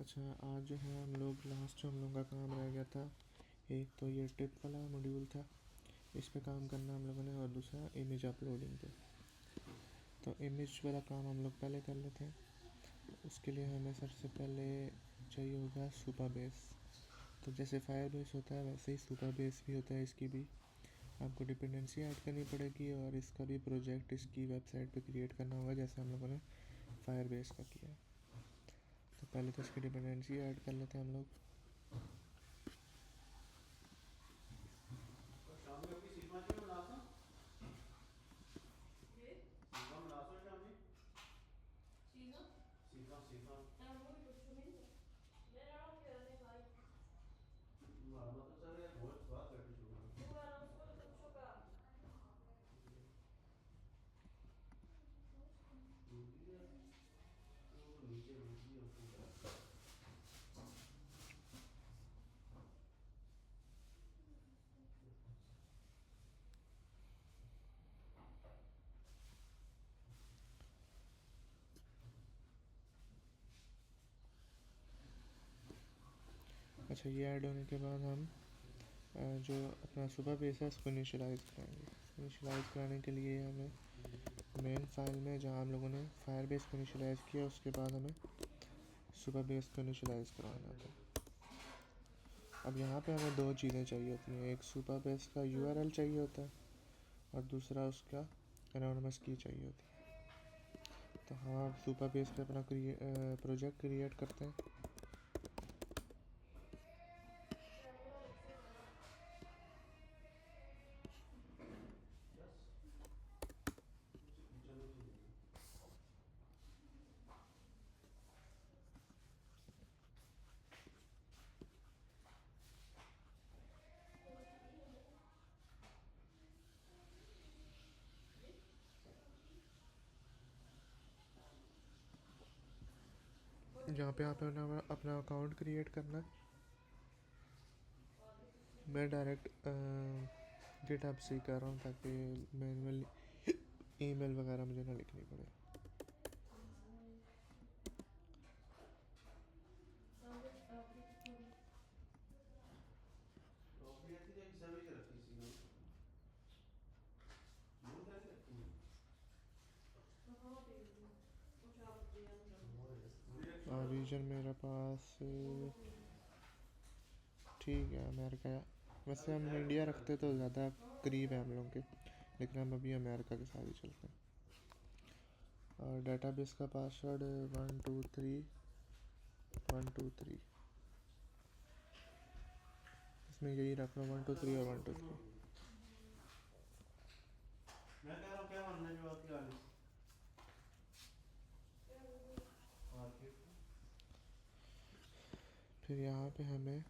अच्छा, आज जो है हम लोग लास्ट जो हम लोगों का काम रह गया था, एक तो ये टिप वाला मॉड्यूल था, इस पे काम करना हम लोगों ने, और दूसरा इमेज अपलोडिंग पे। तो इमेज वाला काम हम लोग पहले कर लेते हैं। उसके लिए हमें सबसे पहले चाहिए होगा सुपर बेस। तो जैसे फायर बेस होता है वैसे ही सुपर बेस भी होता है, इसकी भी आपको डिपेंडेंसी ऐड करनी पड़ेगी और इसका भी प्रोजेक्ट इसकी वेबसाइट पे क्रिएट करना होगा, जैसे हम लोगों ने फायर बेस का किया। तो पहले तो इसकी डिपेंडेंसी ऐड कर लेते हैं हम लोग। अच्छा, ये ऐड होने के बाद हम जो अपना सुपर बेस है उसको इनिशियलाइज़ कराएंगे। इनिशियलाइज़ कराने के लिए हमें मेन फाइल में जहाँ हम लोगों ने फायर बेस को इनिशियलाइज़ किया, उसके बाद हमें सुपर बेस को इनिशियलाइज़ करवाना था। अब यहाँ पे हमें दो चीज़ें चाहिए होती हैं, एक सुपर बेस का यूआरएल चाहिए होता है और दूसरा उसका एनोनिमस की चाहिए होती है। तो हाँ, सुपर बेस पे अपना प्रोजेक्ट क्रिएट करते हैं। जहाँ पे आप अपना अकाउंट क्रिएट करना है। मैं डायरेक्ट गिटहब से ही कर रहा हूँ ताकि मैनुअली ईमेल वगैरह मुझे ना लिखनी पड़े। और रीजन मेरे पास ठीक है, अमेरिका। वैसे हम इंडिया रखते तो ज़्यादा करीब है हम लोग के, लेकिन हम अभी अमेरिका के साथ ही चलते हैं। और डेटाबेस का पासवर्ड 123 इसमें यही रख लो, 123 और 123। मैं कह रहा हूँ क्या मानना है आपकी गाली? फिर यहाँ पे हमें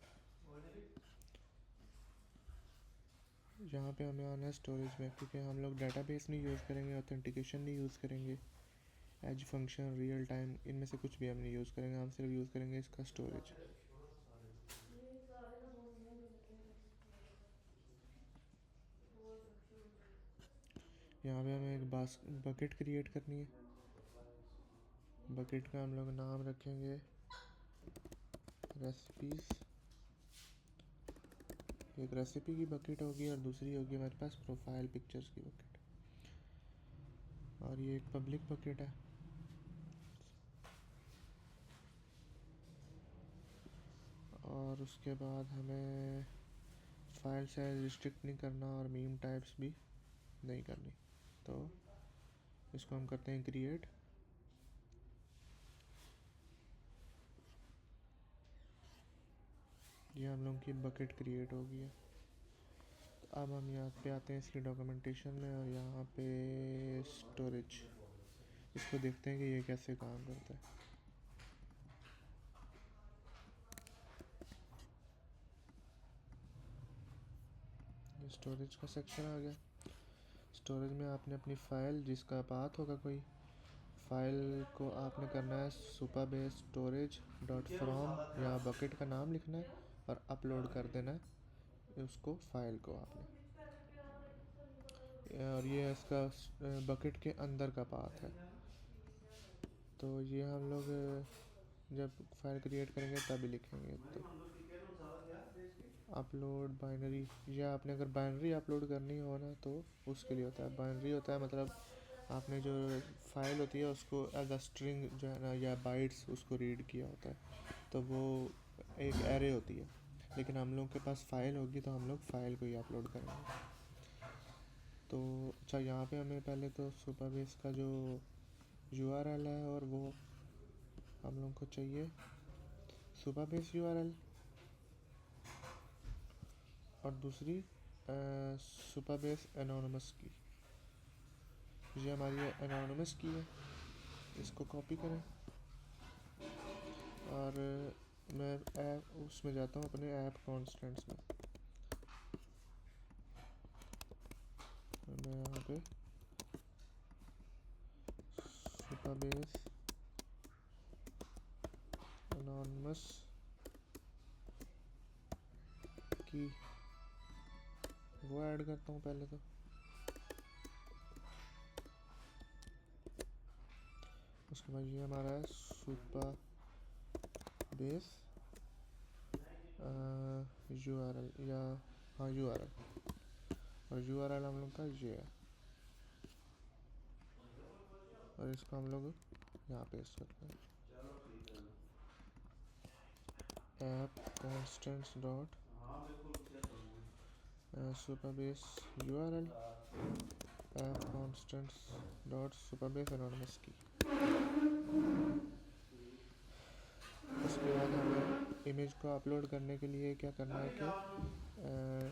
आना है स्टोरेज में, क्योंकि हम लोग डेटाबेस नहीं यूज़ करेंगे, ऑथेंटिकेशन नहीं यूज़ करेंगे, एज फंक्शन, रियल टाइम, इनमें से कुछ भी हम नहीं यूज़ करेंगे। हम सिर्फ यूज़ करेंगे इसका स्टोरेज। यहाँ पे हमें एक बकेट क्रिएट करनी है। बकेट का हम लोग नाम रखेंगे रेसिपीज़। एक रेसिपी की बकेट होगी और दूसरी होगी हमारे पास प्रोफाइल पिक्चर्स की बकेट, और ये एक पब्लिक बकेट है। और उसके बाद हमें फाइल साइज रिस्ट्रिक्ट नहीं करना और मीम टाइप्स भी नहीं करनी। तो इसको हम करते हैं क्रिएट। ये हम लोग की बकेट क्रिएट हो गई है। तो अब हम यहाँ पे आते हैं इसकी डॉक्यूमेंटेशन में, और यहाँ पे स्टोरेज, इसको देखते हैं कि ये कैसे काम करता है। ये स्टोरेज का सेक्शन आ गया। स्टोरेज में आपने अपनी फ़ाइल जिसका पाथ होगा, कोई फाइल को आपने करना है super base storage dot from, यहाँ बकेट का नाम लिखना है और अपलोड कर देना है उसको, फाइल को आपने। और ये इसका बकेट के अंदर का पाथ है। तो ये हम लोग जब फाइल क्रिएट करेंगे तभी लिखेंगे। तो अपलोड बाइनरी, या आपने अगर बाइनरी अपलोड करनी हो ना तो उसके लिए होता है। बाइनरी होता है मतलब आपने जो फाइल होती है उसको एज अ स्ट्रिंग जो है ना या बाइट्स उसको रीड किया होता है, तो वो एक एरे होती है। लेकिन हम लोग के पास फाइल होगी तो हम लोग फाइल को ही अपलोड करेंगे। तो अच्छा, यहाँ पे हमें पहले तो सुपरबेस का जो URL है और वो हम लोग को चाहिए सुपरबेस URL, और दूसरी सुपरबेस एनोनिमस की। ये हमारी एनोनिमस की है, इसको कॉपी करें और मैं ऐप उसमें जाता हूँ अपने ऐप कॉन्स्टेंट्स में। मैं यहाँ पे सुपरबेस एनोनिमस की वो ऐड करता हूँ पहले। तो उसके बाद ये हमारा है सुपरबेस URL, या हाँ URL, और URL हम लोग का ये है, और इसको हम लोग यहाँ पेस्ट करते हैं। App constants dot Supabase URL app constants dot Supabase anonymous की। उसके बाद हमें इमेज को अपलोड करने के लिए क्या करना है कि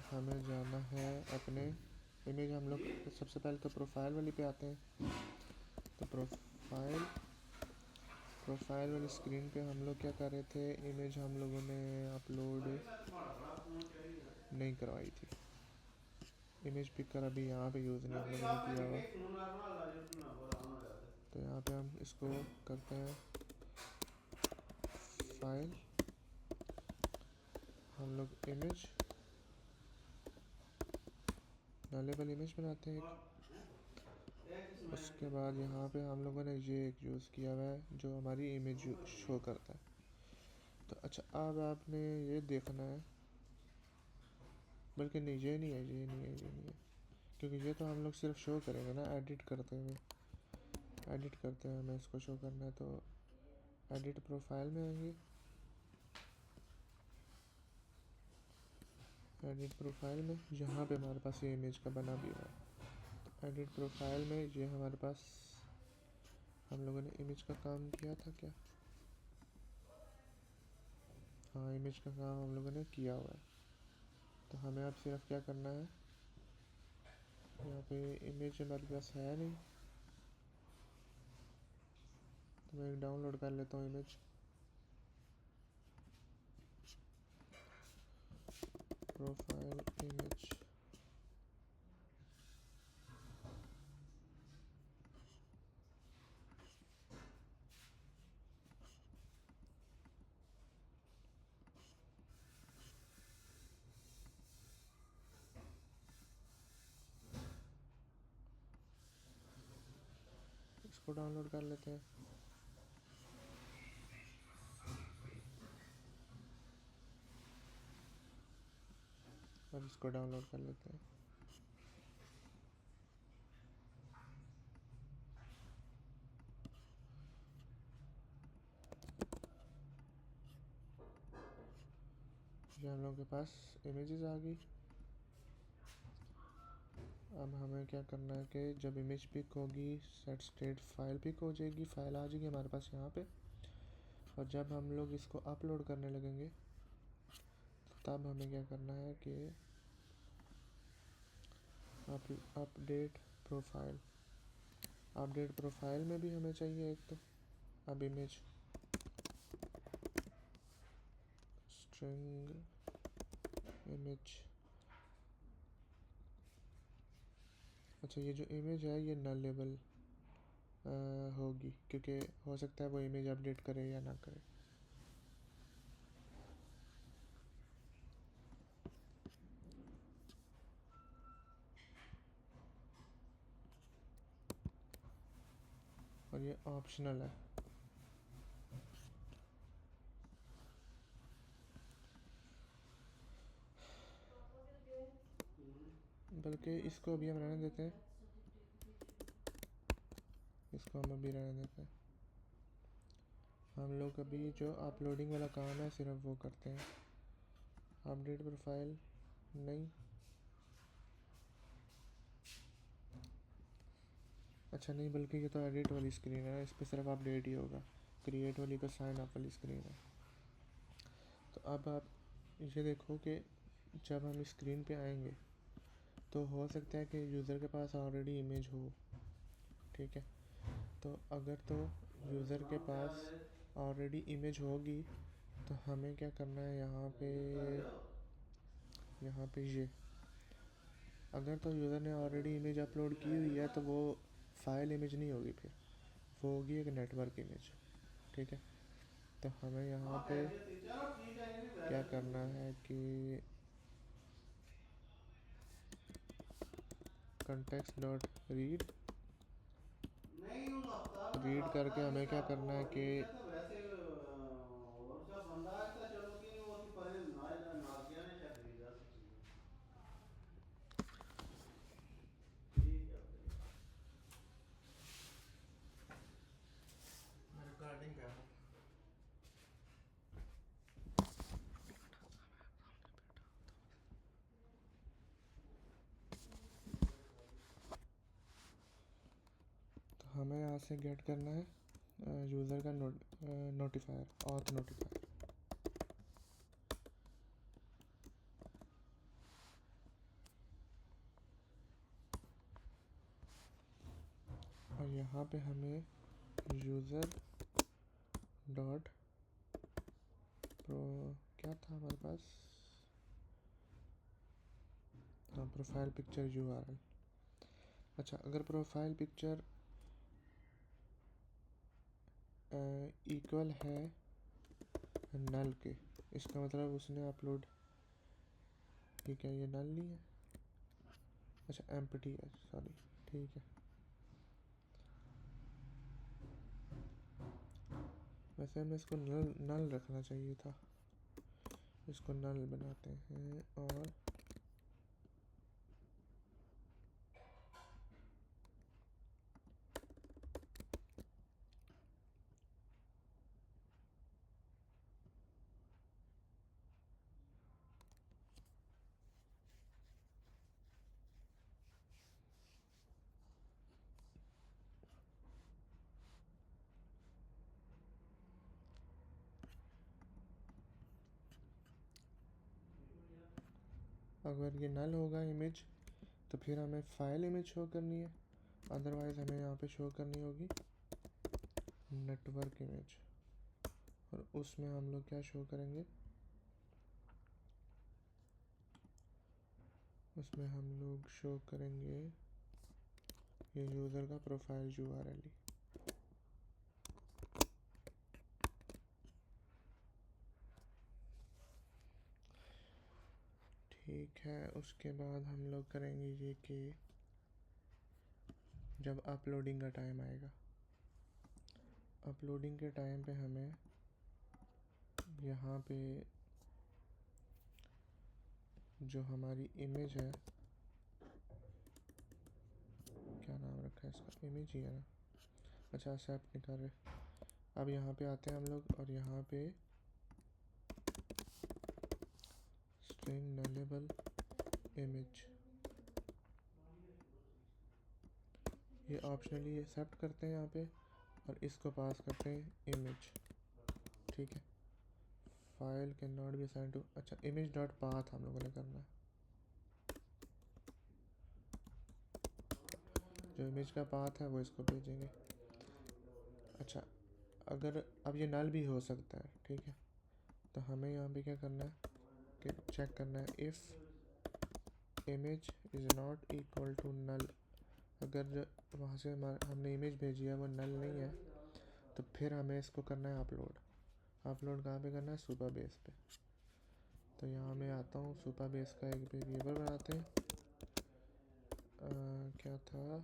हमें जाना है अपने इमेज। हम लोग सबसे पहले तो प्रोफाइल वाली पे आते हैं। तो प्रोफाइल वाली स्क्रीन पे हम लोग क्या कर रहे थे, इमेज हम लोगों ने अपलोड नहीं करवाई थी। इमेज पिकर अभी यहाँ पे यूज़ नहीं हम लोगों ने किया हुआ। तो यहाँ पे हम इसको करते हैं फाइल, हम लोग इमेज नलेबल इमेज बनाते हैं एक। उसके बाद यहाँ पे हम लोगों ने ये एक यूज़ किया हुआ है जो हमारी इमेज शो करता है। तो अच्छा, अब आपने ये देखना है, बल्कि नहीं ये नहीं है, ये नहीं है, ये नहीं है, क्योंकि ये तो हम लोग सिर्फ शो करेंगे ना एडिट करते हुए। हमें इसको शो करना है, तो एडिट प्रोफाइल में आएंगे। एडिट प्रोफाइल में यहाँ पे हमारे पास ये इमेज का बना भी हुआ है। तो एडिट प्रोफाइल में ये हमारे पास हम लोगों ने इमेज का काम किया था क्या? हाँ, इमेज का काम हम लोगों ने किया हुआ है। तो हमें अब सिर्फ क्या करना है, यहाँ पे इमेज हमारे पास है नहीं, तो मैं डाउनलोड कर लेता हूँ इमेज। प्रोफाइल इमेज, इसको डाउनलोड कर लेते हैं। और इसको डाउनलोड कर लेते हैं। ये हम लोगों के पास इमेजेस आ गई। अब हमें क्या करना है कि जब इमेज पिक होगी सेट स्टेट फाइल पिक हो जाएगी, फाइल आ जाएगी हमारे पास यहाँ पे। और जब हम लोग इसको अपलोड करने लगेंगे तब हमें क्या करना है कि अपडेट प्रोफाइल में भी हमें चाहिए एक। तो अब इमेज स्ट्रिंग इमेज, अच्छा ये जो इमेज है ये नलेबल होगी, क्योंकि हो सकता है वो इमेज अपडेट करे या ना करे। और ये ऑप्शनल है। बल्कि इसको अभी हम रहने देते हैं, इसको हम अभी रहने देते हैं। हम लोग अभी जो अपलोडिंग वाला काम है सिर्फ वो करते हैं। अपडेट प्रोफाइल नहीं, अच्छा नहीं, बल्कि ये तो एडिट वाली स्क्रीन है, इस पर सिर्फ अपडेट ही होगा। क्रिएट वाली तो साइन अप वाली स्क्रीन है। तो अब आप ये देखो कि जब हम स्क्रीन पे आएंगे तो हो सकता है कि यूज़र के पास ऑलरेडी इमेज हो, ठीक है। तो अगर तो यूज़र के पास ऑलरेडी इमेज होगी तो हमें क्या करना है, यहाँ पे ये अगर तो यूज़र ने ऑलरेडी इमेज अपलोड की हुई है तो वो फाइल इमेज नहीं होगी, फिर वो होगी एक नेटवर्क इमेज, ठीक है। तो हमें यहाँ पे क्या करना है कि context डॉट रीड करके हमें क्या करना है कि और जब बंदा आया चलो कि वो थी परे ना किया ने शायद रीड सी चीज़ ठीक है। मैं रिकॉर्डिंग कर रहा हूँ। तो हमें यहाँ से गेट करना है यूज़र का नोटिफायर, ऑथ नोटिफायर। और यहाँ पे हमें यूज़र डॉट प्रो क्या था हमारे पास, हाँ, प्रोफाइल पिक्चर URL। अच्छा, अगर प्रोफाइल पिक्चर इक्वल है नल के, इसका मतलब उसने अपलोड, ठीक है, ये नल नहीं है, अच्छा एम्प्टी है, सॉरी, ठीक है। वैसे हमें इसको नल नल रखना चाहिए था, इसको नल बनाते हैं। अगर ये नल होगा इमेज तो फिर हमें फाइल इमेज शो करनी है, अदरवाइज़ हमें यहाँ पे शो करनी होगी नेटवर्क इमेज। और उसमें हम लोग क्या शो करेंगे, उसमें हम लोग शो करेंगे ये यूज़र का प्रोफाइल URL। ठीक है, उसके बाद हम लोग करेंगे ये कि जब अपलोडिंग का टाइम आएगा, अपलोडिंग के टाइम पे हमें यहाँ पे जो हमारी इमेज है, क्या नाम रखा है इसका, इमेज ही है ना, अच्छा एक्सेप्ट नहीं कर रहे। अब यहाँ पे आते हैं हम लोग और यहाँ पे स्ट्रिंग नलेबल इमेज, ये ऑप्शनली एक्सेप्ट करते हैं यहाँ पे और इसको पास करते हैं इमेज, ठीक है। File cannot be assign to, अच्छा इमेज डॉट पाथ हम लोगों ने करना है, जो इमेज का पाथ है वो इसको भेजेंगे। अच्छा, अगर अब ये नल भी हो सकता है, ठीक है, तो हमें यहाँ पे क्या करना है कि चेक करना है if image is not equal to null. अगर वहाँ से हमने इमेज भेजी है वो नल नहीं है तो फिर हमें इसको करना है अपलोड। अपलोड कहाँ पे करना है, सुपर बेस पे। तो यहाँ मैं आता हूँ, सुपर बेस का एक वेरिएबल बनाते हैं, क्या था,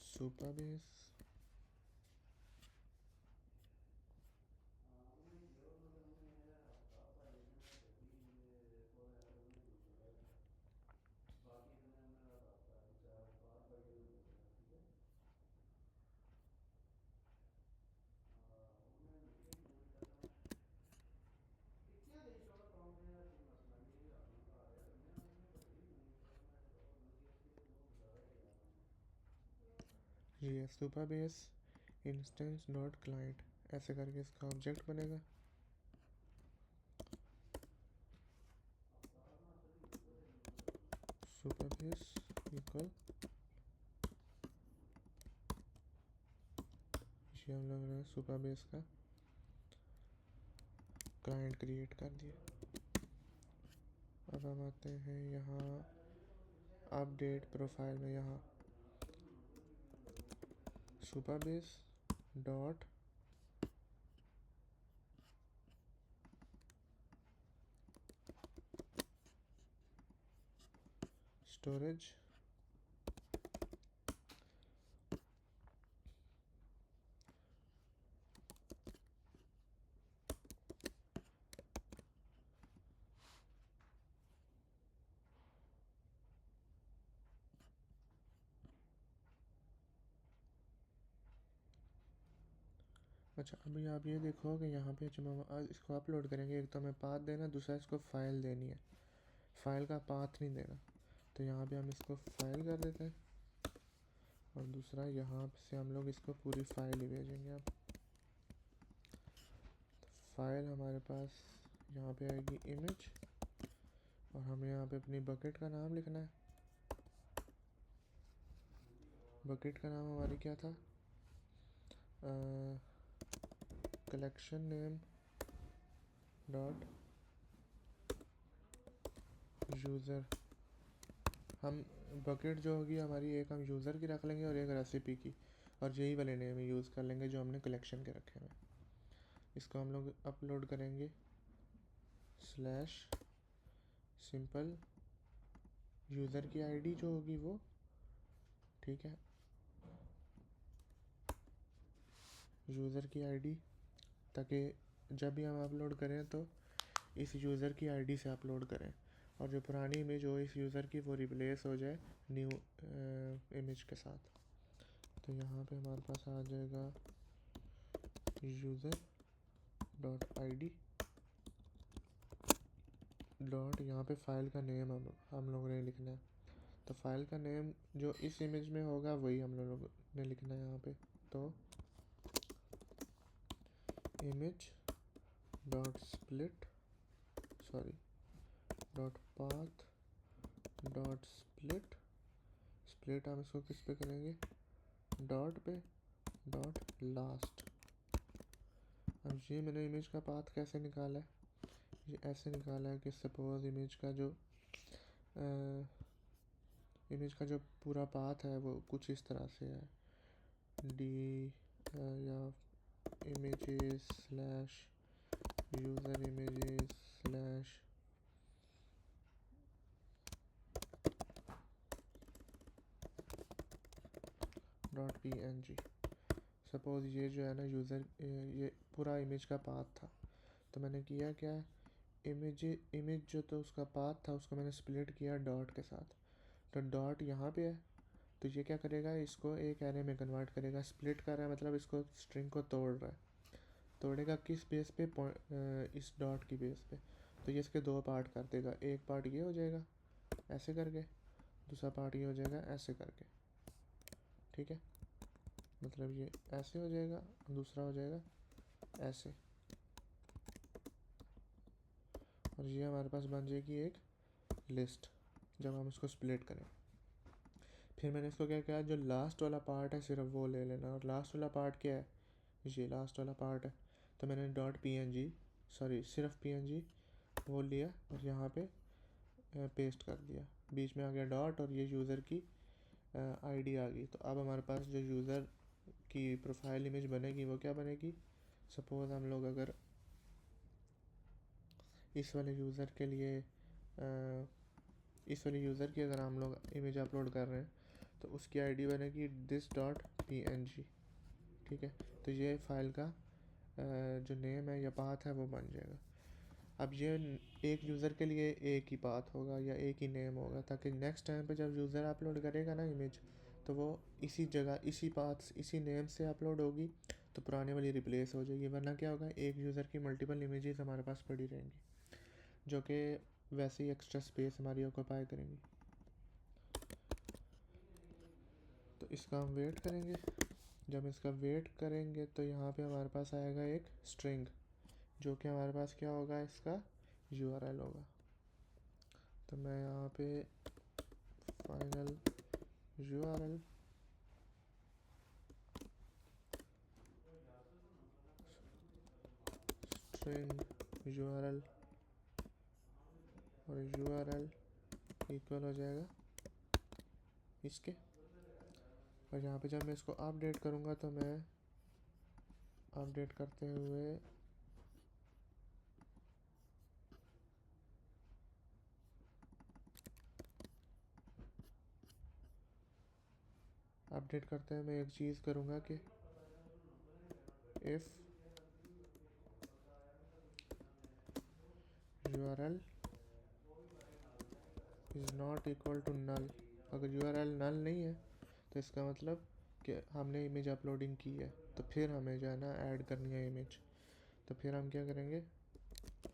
सुपर बेस ये सुपरबेस इंस्टेंस डॉट क्लाइंट, ऐसे करके इसका ऑब्जेक्ट बनेगा। सुपरबेस इक्वल, ये हम लोग ने सुपरबेस का क्लाइंट क्रिएट कर दिया। अब हम आते हैं यहाँ अपडेट प्रोफाइल में, यहाँ सुपरबेस डॉट स्टोरेज अच्छा, अभी आप ये देखो कि यहाँ पे जब हम इसको अपलोड करेंगे, एक तो हमें पाथ देना, दूसरा इसको फाइल देनी है, फाइल का पाथ नहीं देना। तो यहाँ पे हम इसको फाइल कर देते हैं, और दूसरा यहाँ से हम लोग इसको पूरी फाइल ही भेजेंगे। अब तो फाइल हमारे पास यहाँ पे आएगी इमेज, और हमें यहाँ पे अपनी बकेट का नाम लिखना है। बकेट का नाम हमारी क्या था, कलेक्शन नेम डॉट यूज़र। हम बकेट जो होगी हमारी, एक हम यूज़र की रख लेंगे और एक रेसिपी की, और यही वाले नेम यूज़ कर लेंगे जो हमने कलेक्शन के रखे हैं। इसको हम लोग अपलोड करेंगे स्लैश सिंपल यूज़र की आईडी जो होगी वो, ठीक है, यूज़र की आईडी, ताकि जब भी हम अपलोड करें तो इस यूज़र की आईडी से अपलोड करें, और जो पुरानी इमेज हो इस यूज़र की वो रिप्लेस हो जाए न्यू इमेज के साथ। तो यहाँ पे हमारे पास आ जाएगा यूज़र डॉट आईडी डॉट, यहाँ पे फाइल का नेम हम लोगों ने लिखना है। तो फाइल का नेम जो इस इमेज में होगा वही हम लोगों ने लिखना है यहाँ पे। तो image dot split, sorry dot path dot split, split हम इसको किस पे करेंगे, डॉट पे, डॉट लास्ट। अब ये मैंने इमेज का पाथ कैसे निकाला है, ये ऐसे निकाला है कि सपोज इमेज का जो पूरा पाथ है वो कुछ इस तरह से है, डी या images slash user images slash dot png। Suppose ये जो है ना यूज़र, ये पूरा इमेज का पाथ था, तो मैंने किया क्या, इमेज जो तो उसका पाथ था उसको मैंने स्प्लिट किया डॉट के साथ। तो डॉट यहाँ पे है, तो ये क्या करेगा, इसको एक एरे में कन्वर्ट करेगा। स्प्लिट कर रहा है मतलब इसको स्ट्रिंग को तोड़ रहा है, तोड़ेगा किस बेस पे, इस डॉट की बेस पे। तो ये इसके दो पार्ट कर देगा, एक पार्ट ये हो जाएगा ऐसे करके, दूसरा पार्ट ये हो जाएगा ऐसे करके, ठीक है, मतलब ये ऐसे हो जाएगा, दूसरा हो जाएगा ऐसे, और ये हमारे पास बन जाएगी एक लिस्ट जब हम इसको स्प्लिट करें। फिर मैंने इसको क्या किया, जो लास्ट वाला पार्ट है सिर्फ वो ले लेना, और लास्ट वाला पार्ट क्या है, ये लास्ट वाला पार्ट है। तो मैंने डॉट png, सॉरी सिर्फ png वो लिया और यहाँ पे पेस्ट कर दिया, बीच में आ गया डॉट, और ये यूज़र की आईडी आ गई। तो अब हमारे पास जो यूज़र की प्रोफाइल इमेज बनेगी वो क्या बनेगी, सपोज़ हम लोग अगर इस वाले यूज़र के लिए इस वाले यूज़र की अगर हम लोग इमेज अपलोड कर रहे हैं तो उसकी आईडी बनेगी दिस डॉट png, ठीक है। तो ये फाइल का जो नेम है या पाथ है वो बन जाएगा। अब ये एक यूज़र के लिए एक ही पाथ होगा या एक ही नेम होगा, ताकि नेक्स्ट टाइम पे जब यूज़र अपलोड करेगा ना इमेज, तो वो इसी जगह इसी पाथ इसी नेम से अपलोड होगी, तो पुराने वाली रिप्लेस हो जाएगी। वरना क्या होगा, एक यूज़र की मल्टीपल इमेजेस हमारे पास पड़ी रहेंगी जो कि वैसे ही एक्स्ट्रा स्पेस हमारी ऑक्यूपाई करेंगी। तो इसका हम वेट करेंगे। जब इसका वेट करेंगे तो यहाँ पे हमारे पास आएगा एक स्ट्रिंग, जो कि हमारे पास क्या होगा, इसका URL होगा। तो मैं यहाँ पे फाइनल URL स्ट्रिंग URL और URL इक्वल हो जाएगा इसके। और यहाँ पे जब मैं इसको अपडेट करूँगा तो मैं अपडेट करते हुए मैं एक चीज़ करूँगा कि if URL is not equal to null, अगर URL नल नहीं है तो इसका मतलब कि हमने इमेज अपलोडिंग की है, तो फिर हमें जो है ना ऐड करनी है इमेज। तो फिर हम क्या करेंगे,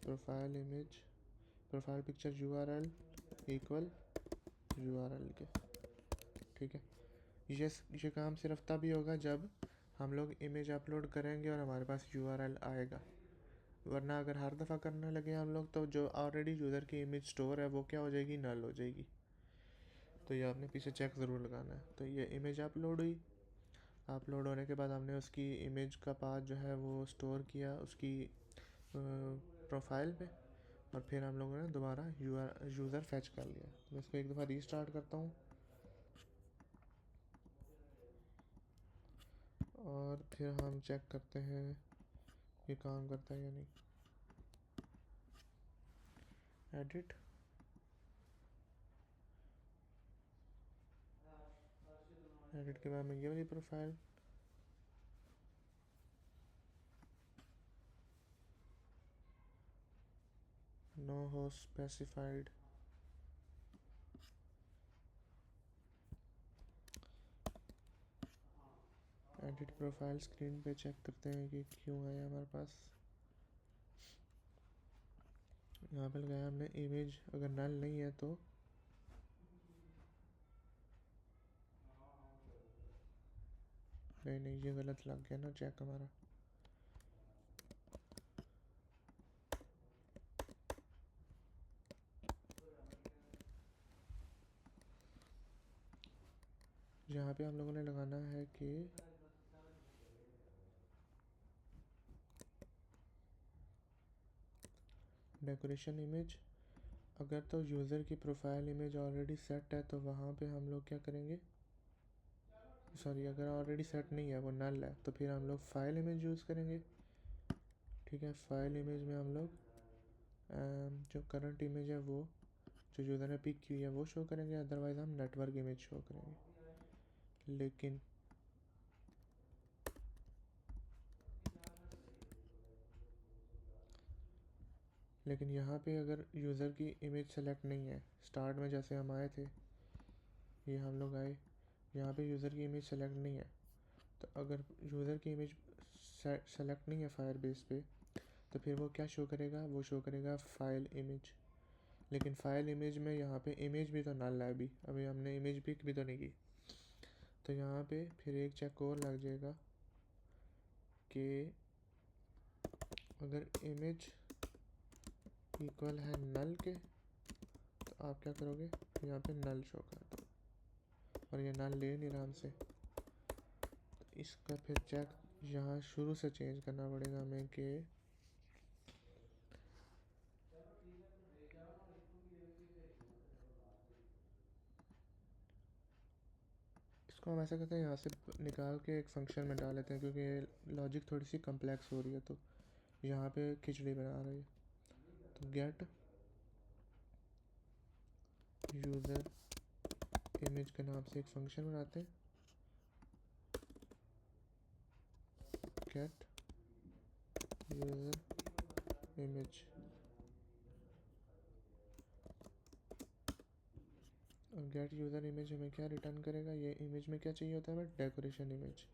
profile picture URL equal URL के। ठीक है, ये काम सिर्फ तभी होगा जब हम लोग इमेज अपलोड करेंगे और हमारे पास URL आएगा, वरना अगर हर दफ़ा करने लगे हम लोग तो जो ऑलरेडी यूज़र की इमेज स्टोर है वो क्या हो जाएगी, नल हो जाएगी। तो ये आपने पीछे चेक ज़रूर लगाना है। तो ये इमेज अपलोड हुई, अपलोड होने के बाद हमने उसकी इमेज का पाथ जो है वो स्टोर किया उसकी प्रोफाइल पे, और फिर हम लोगों ने दोबारा यूज़र फैच कर लिया। मैं इसको एक दफ़ा रीस्टार्ट करता हूँ और फिर हम चेक करते हैं ये काम करता है या नहीं। एडिट, एडिट के बाद में ये वाली profile, no host specified, edit profile screen पे चेक करते हैं कि क्यों आया हमारे पास। यहाँ पे लगाया हमने इमेज, अगर नल नहीं है तो नहीं, ये गलत लग गया ना चेक हमारा। यहाँ पे हम लोगों ने लगाना है कि डेकोरेशन इमेज, अगर तो यूज़र की प्रोफाइल इमेज ऑलरेडी सेट है तो वहाँ पे हम लोग क्या करेंगे, सॉरी अगर ऑलरेडी सेट नहीं है वो नल है तो फिर हम लोग फाइल इमेज यूज़ करेंगे। ठीक है, फाइल इमेज में हम लोग जो करंट इमेज है वो जो यूज़र ने पिक की है वो शो करेंगे, अदरवाइज़ हम नेटवर्क इमेज शो करेंगे। लेकिन यहाँ पे अगर यूज़र की इमेज सेलेक्ट नहीं है, स्टार्ट में जैसे हम आए थे, ये हम लोग आए, यहाँ पे यूज़र की इमेज सेलेक्ट नहीं है, तो अगर यूज़र की इमेज सेलेक्ट नहीं है फायरबेस पे तो फिर वो क्या शो करेगा, वो शो करेगा फाइल इमेज। लेकिन फाइल इमेज में यहाँ पे इमेज भी तो नल है, अभी हमने इमेज पिक भी तो नहीं की। तो यहाँ पे फिर एक चेक और लग जाएगा कि अगर इमेज इक्वल है नल के तो आप क्या करोगे, यहाँ पे नल शो कर दो, और ये नल ले नहीं रहा हमसे, तो इसका फिर चेक यहाँ शुरू से चेंज करना पड़ेगा हमें कि इसको हम ऐसा करते हैं, यहाँ से निकाल के एक फंक्शन में डाल लेते हैं, क्योंकि लॉजिक थोड़ी सी कम्प्लेक्स हो रही है तो यहाँ पे खिचड़ी बना रही है। तो गेट यूज़र इमेज के नाम से एक फंक्शन बनाते हैं, गेट यूज़र इमेज, और गेट यूज़र इमेज हमें क्या रिटर्न करेगा, ये इमेज में क्या चाहिए होता है हमें, डेकोरेशन इमेज,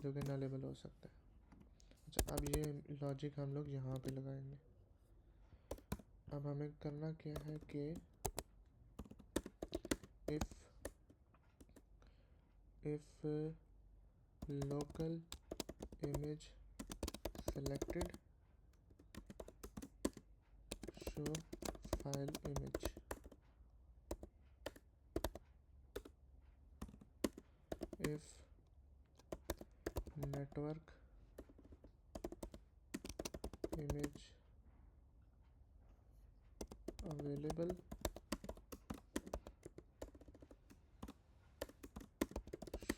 जो कि नलेबल हो सकता है। अच्छा, अब ये लॉजिक हम लोग यहाँ पे लगाएंगे। अब हमें करना क्या है कि if local image selected, show file image. If network image available,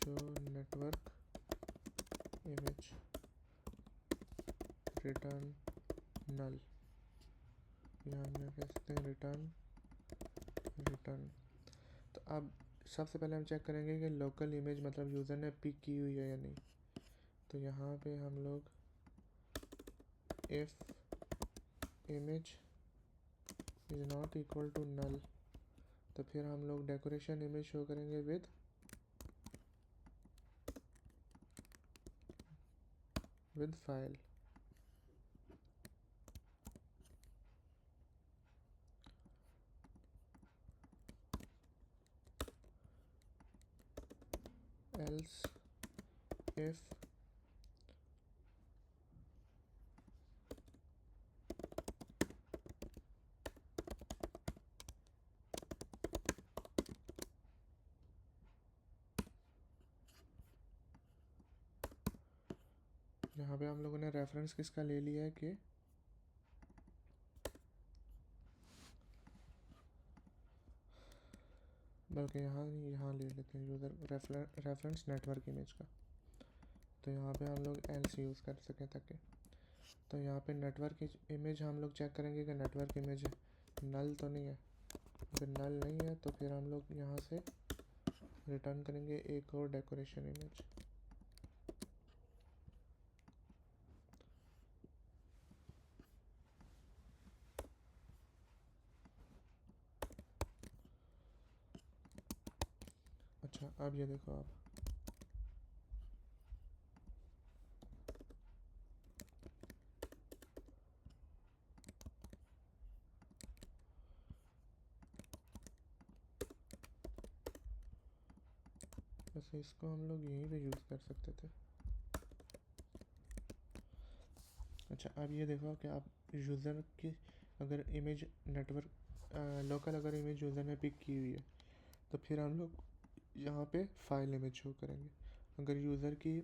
show network image, return null. यहाँ हम कह सकते हैं रिटर्न। तो अब सबसे पहले हम चेक करेंगे कि लोकल इमेज मतलब यूज़र ने पिक की हुई है या नहीं। तो यहाँ पे हम लोग if image is not equal to null, तो फिर हम लोग डेकोरेशन इमेज शो करेंगे विद फाइल। else if यहाँ पे हम लोगों ने रेफरेंस किसका ले लिया है कि बल्कि यहाँ ले लेते हैं यूज़र रेफरेंस नेटवर्क इमेज का। तो यहाँ पे हम लोग एल्स यूज़ कर सकें ताकि, तो यहाँ पे नेटवर्क इमेज हम लोग चेक करेंगे कि नेटवर्क इमेज नल तो नहीं है। अगर नल नहीं है तो फिर हम लोग यहाँ से रिटर्न करेंगे एक और डेकोरेशन इमेज। अच्छा, अब ये देखो आप वैसे इसको हम लोग यहीं पे यूज़ कर सकते थे। अच्छा, अब ये देखो कि आप यूज़र की अगर इमेज नेटवर्क लोकल अगर इमेज यूज़र ने पिक की हुई है तो फिर हम लोग यहाँ पे फाइल इमेज शो करेंगे। अगर यूज़र की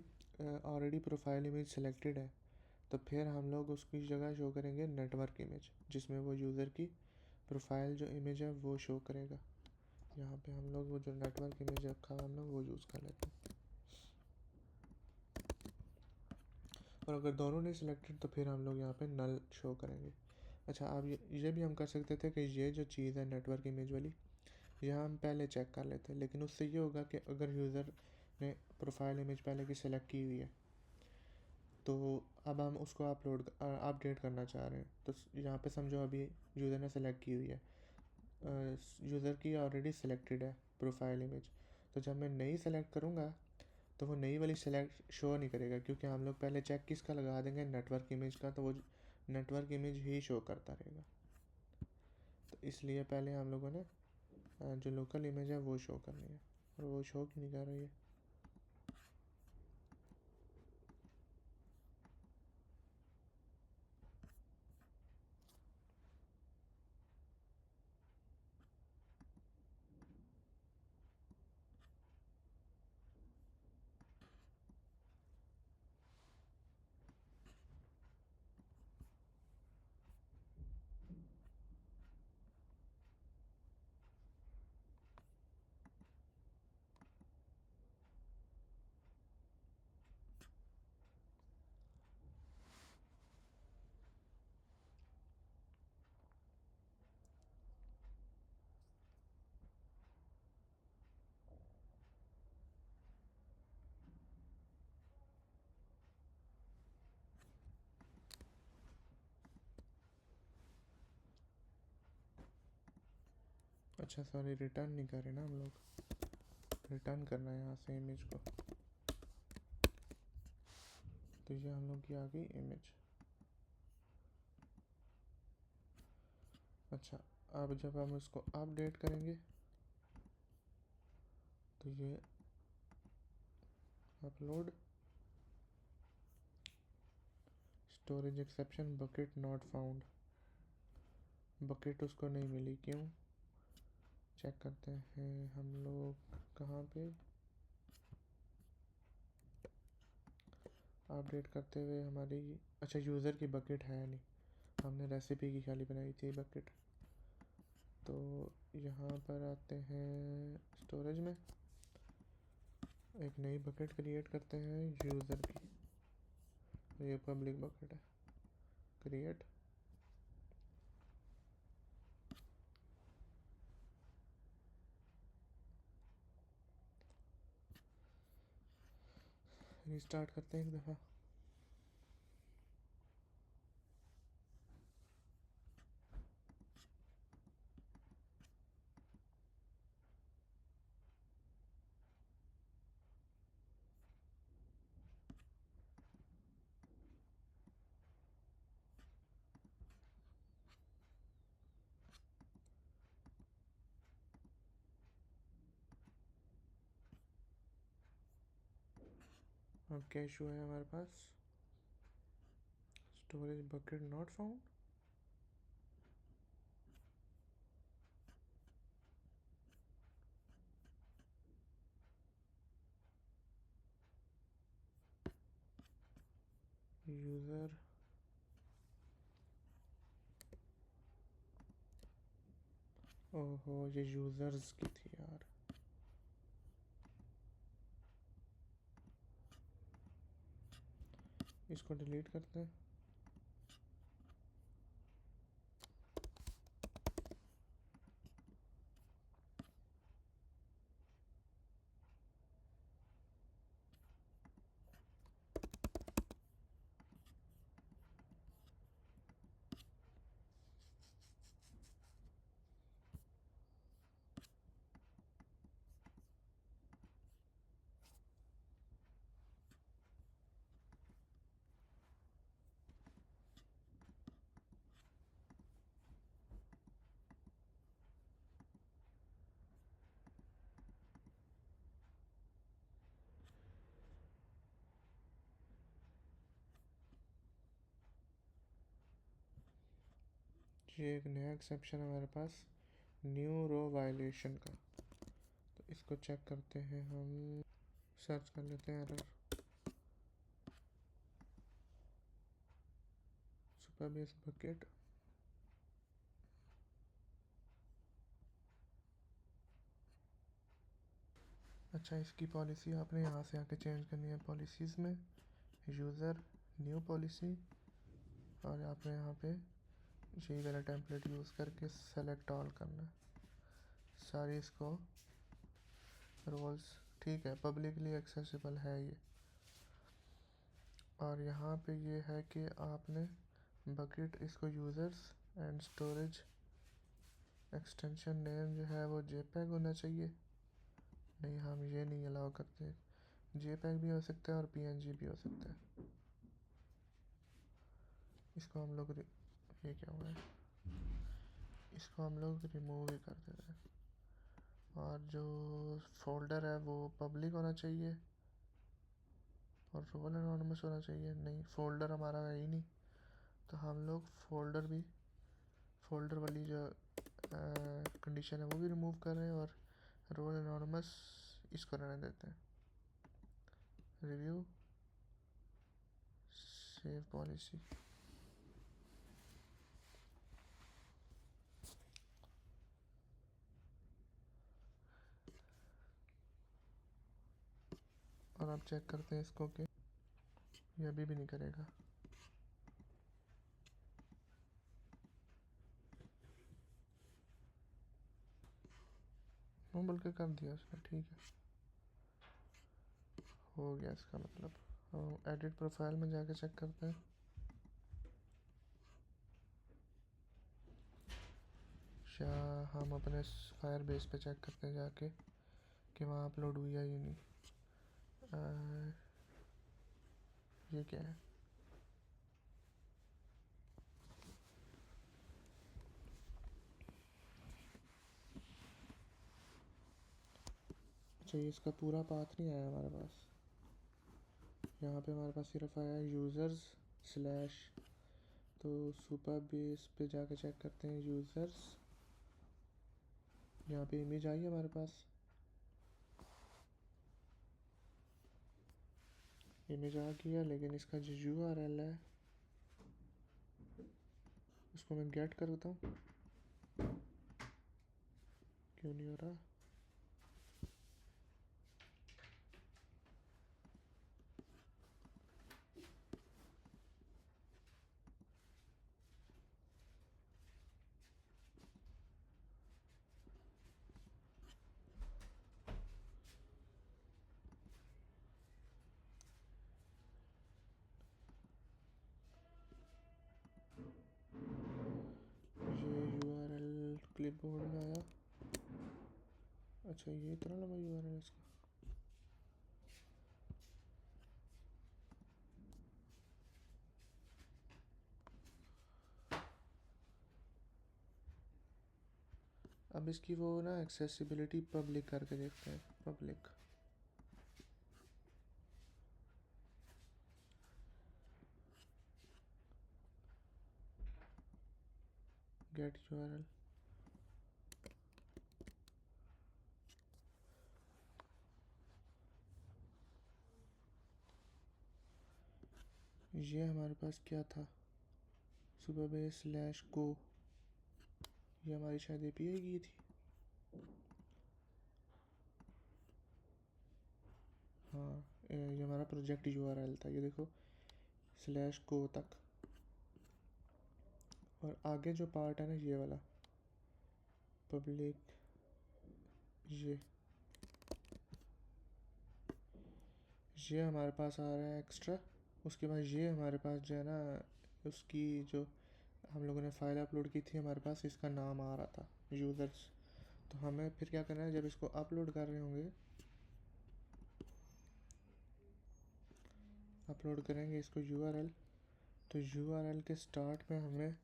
ऑलरेडी प्रोफाइल इमेज सेलेक्टेड है तो फिर हम लोग उसकी जगह शो करेंगे नेटवर्क इमेज, जिसमें वो यूज़र की प्रोफाइल जो इमेज है वो शो करेगा। यहाँ पे हम लोग वो जो नेटवर्क इमेज रखा है हम लोग वो यूज़ कर लेते हैं। और अगर दोनों नहीं सिलेक्टेड तो फिर हम लोग यहाँ पे नल शो करेंगे। अच्छा, अब ये भी हम कर सकते थे कि ये जो चीज़ है नेटवर्क इमेज वाली, यह हम पहले चेक कर लेते, लेकिन उससे ये होगा कि अगर यूज़र ने प्रोफाइल इमेज पहले की सेलेक्ट की हुई है तो अब हम उसको अपडेट करना चाह रहे हैं, तो यहाँ पे समझो अभी यूज़र ने सेलेक्ट की हुई है, यूज़र की ऑलरेडी सेलेक्टेड है प्रोफाइल इमेज। तो जब मैं नई सेलेक्ट करूँगा तो वो नई वाली सेलेक्ट शो नहीं करेगा, क्योंकि हम लोग पहले चेक किसका लगा देंगे, नेटवर्क इमेज का, तो वो नेटवर्क इमेज ही शो करता रहेगा। तो इसलिए पहले हम लोगों ने जो लोकल इमेज है वो शो करनी है, और वो शो क्यों नहीं कर रही है। अच्छा सॉरी, रिटर्न नहीं कर रहे ना हम लोग, रिटर्न करना है यहाँ से इमेज को। तो ये हम लोग की आ गई इमेज। अच्छा, अब जब हम इसको अपडेट करेंगे तो ये upload storage exception bucket not found, bucket उसको नहीं मिली, क्यों? चेक करते हैं हम लोग कहाँ पे अपडेट करते हुए हमारी, अच्छा यूज़र की बकेट है नहीं, हमने रेसिपी की खाली बनाई थी बकेट। तो यहाँ पर आते हैं स्टोरेज में, एक नई बकेट क्रिएट करते हैं यूज़र की, ये पब्लिक बकेट है, क्रिएट। रिस्टार्ट करते हैं एक दफ़ा। अब क्या इशू है हमारे पास, storage bucket not found. User ओहो ये यूज़र्स की थी यार, इसको डिलीट करते हैं। ये एक नया एक्सेप्शन हमारे पास, न्यू रो वायलेशन का, तो इसको चेक करते हैं हम, सर्च कर लेते हैं एरर सुपरबेस बकेट। अच्छा इसकी पॉलिसी आपने यहाँ से आके चेंज करनी है, पॉलिसीज़ में यूज़र न्यू पॉलिसी, और आपने यहाँ पे यही वाला टेम्पलेट यूज़ करके सेलेक्ट ऑल करना है सारी इसको रोल्स, ठीक है पब्लिकली एक्सेसिबल है ये। और यहाँ पे ये है कि आपने बकेट इसको users and storage extension name जो है वो जेपैग होना चाहिए, नहीं हम ये नहीं अलाउ करते, जेपैग भी हो सकता है और पीएनजी भी हो सकता है। इसको हम लोग ये क्या हुआ है, इसको हम लोग रिमूव ही कर देते हैं। और जो फोल्डर है वो पब्लिक होना चाहिए और रोल एनोनिमस होना चाहिए, नहीं फोल्डर हमारा है ही नहीं, तो हम लोग फोल्डर वाली जो कंडीशन है वो भी रिमूव कर रहे हैं और रोल एनोनिमस इसको रहने देते हैं। रिव्यू सेव पॉलिसी, और आप चेक करते हैं इसको कि ये अभी भी नहीं करेगा। वो बल्कि कर दिया उसने, ठीक है हो गया इसका मतलब। एडिट प्रोफाइल में जाके चेक करते हैं, या हम अपने फायर बेस पे चेक करते हैं जाके कि वहाँ अपलोड हुई है या नहीं। ये क्या है, अच्छा ये इसका पूरा पाथ नहीं आया हमारे पास, यहाँ पे हमारे पास सिर्फ आया यूज़र्स स्लैश, तो सुपर बेस पे जाके चेक करते हैं यूज़र्स। यहाँ पे इमेज आई है हमारे पास, इमेज आ गया, लेकिन इसका जो URL है उसको मैं गेट करता हूँ। क्यों नहीं हो रहा? ये URL क्लिपबोर्ड में आया। अच्छा, ये इतना लंबा URL है इसका। अब इसकी वो ना एक्सेसिबिलिटी पब्लिक करके देखते हैं। Public get URL। ये हमारे पास क्या था, सुपर बेस स्लैश गो, ये हमारी शायद API की थी। हाँ, ये हमारा प्रोजेक्ट URL था, ये देखो स्लैश गो तक। और आगे जो पार्ट है ना ये वाला पब्लिक, ये हमारे पास आ रहा है एक्स्ट्रा। उसके बाद ये हमारे पास जो है ना, उसकी जो हम लोगों ने फाइल अपलोड की थी, हमारे पास इसका नाम आ रहा था यूज़र्स। तो हमें फिर क्या करना है, जब इसको अपलोड कर रहे होंगे, अपलोड करेंगे इसको URL, तो URL के स्टार्ट में हमें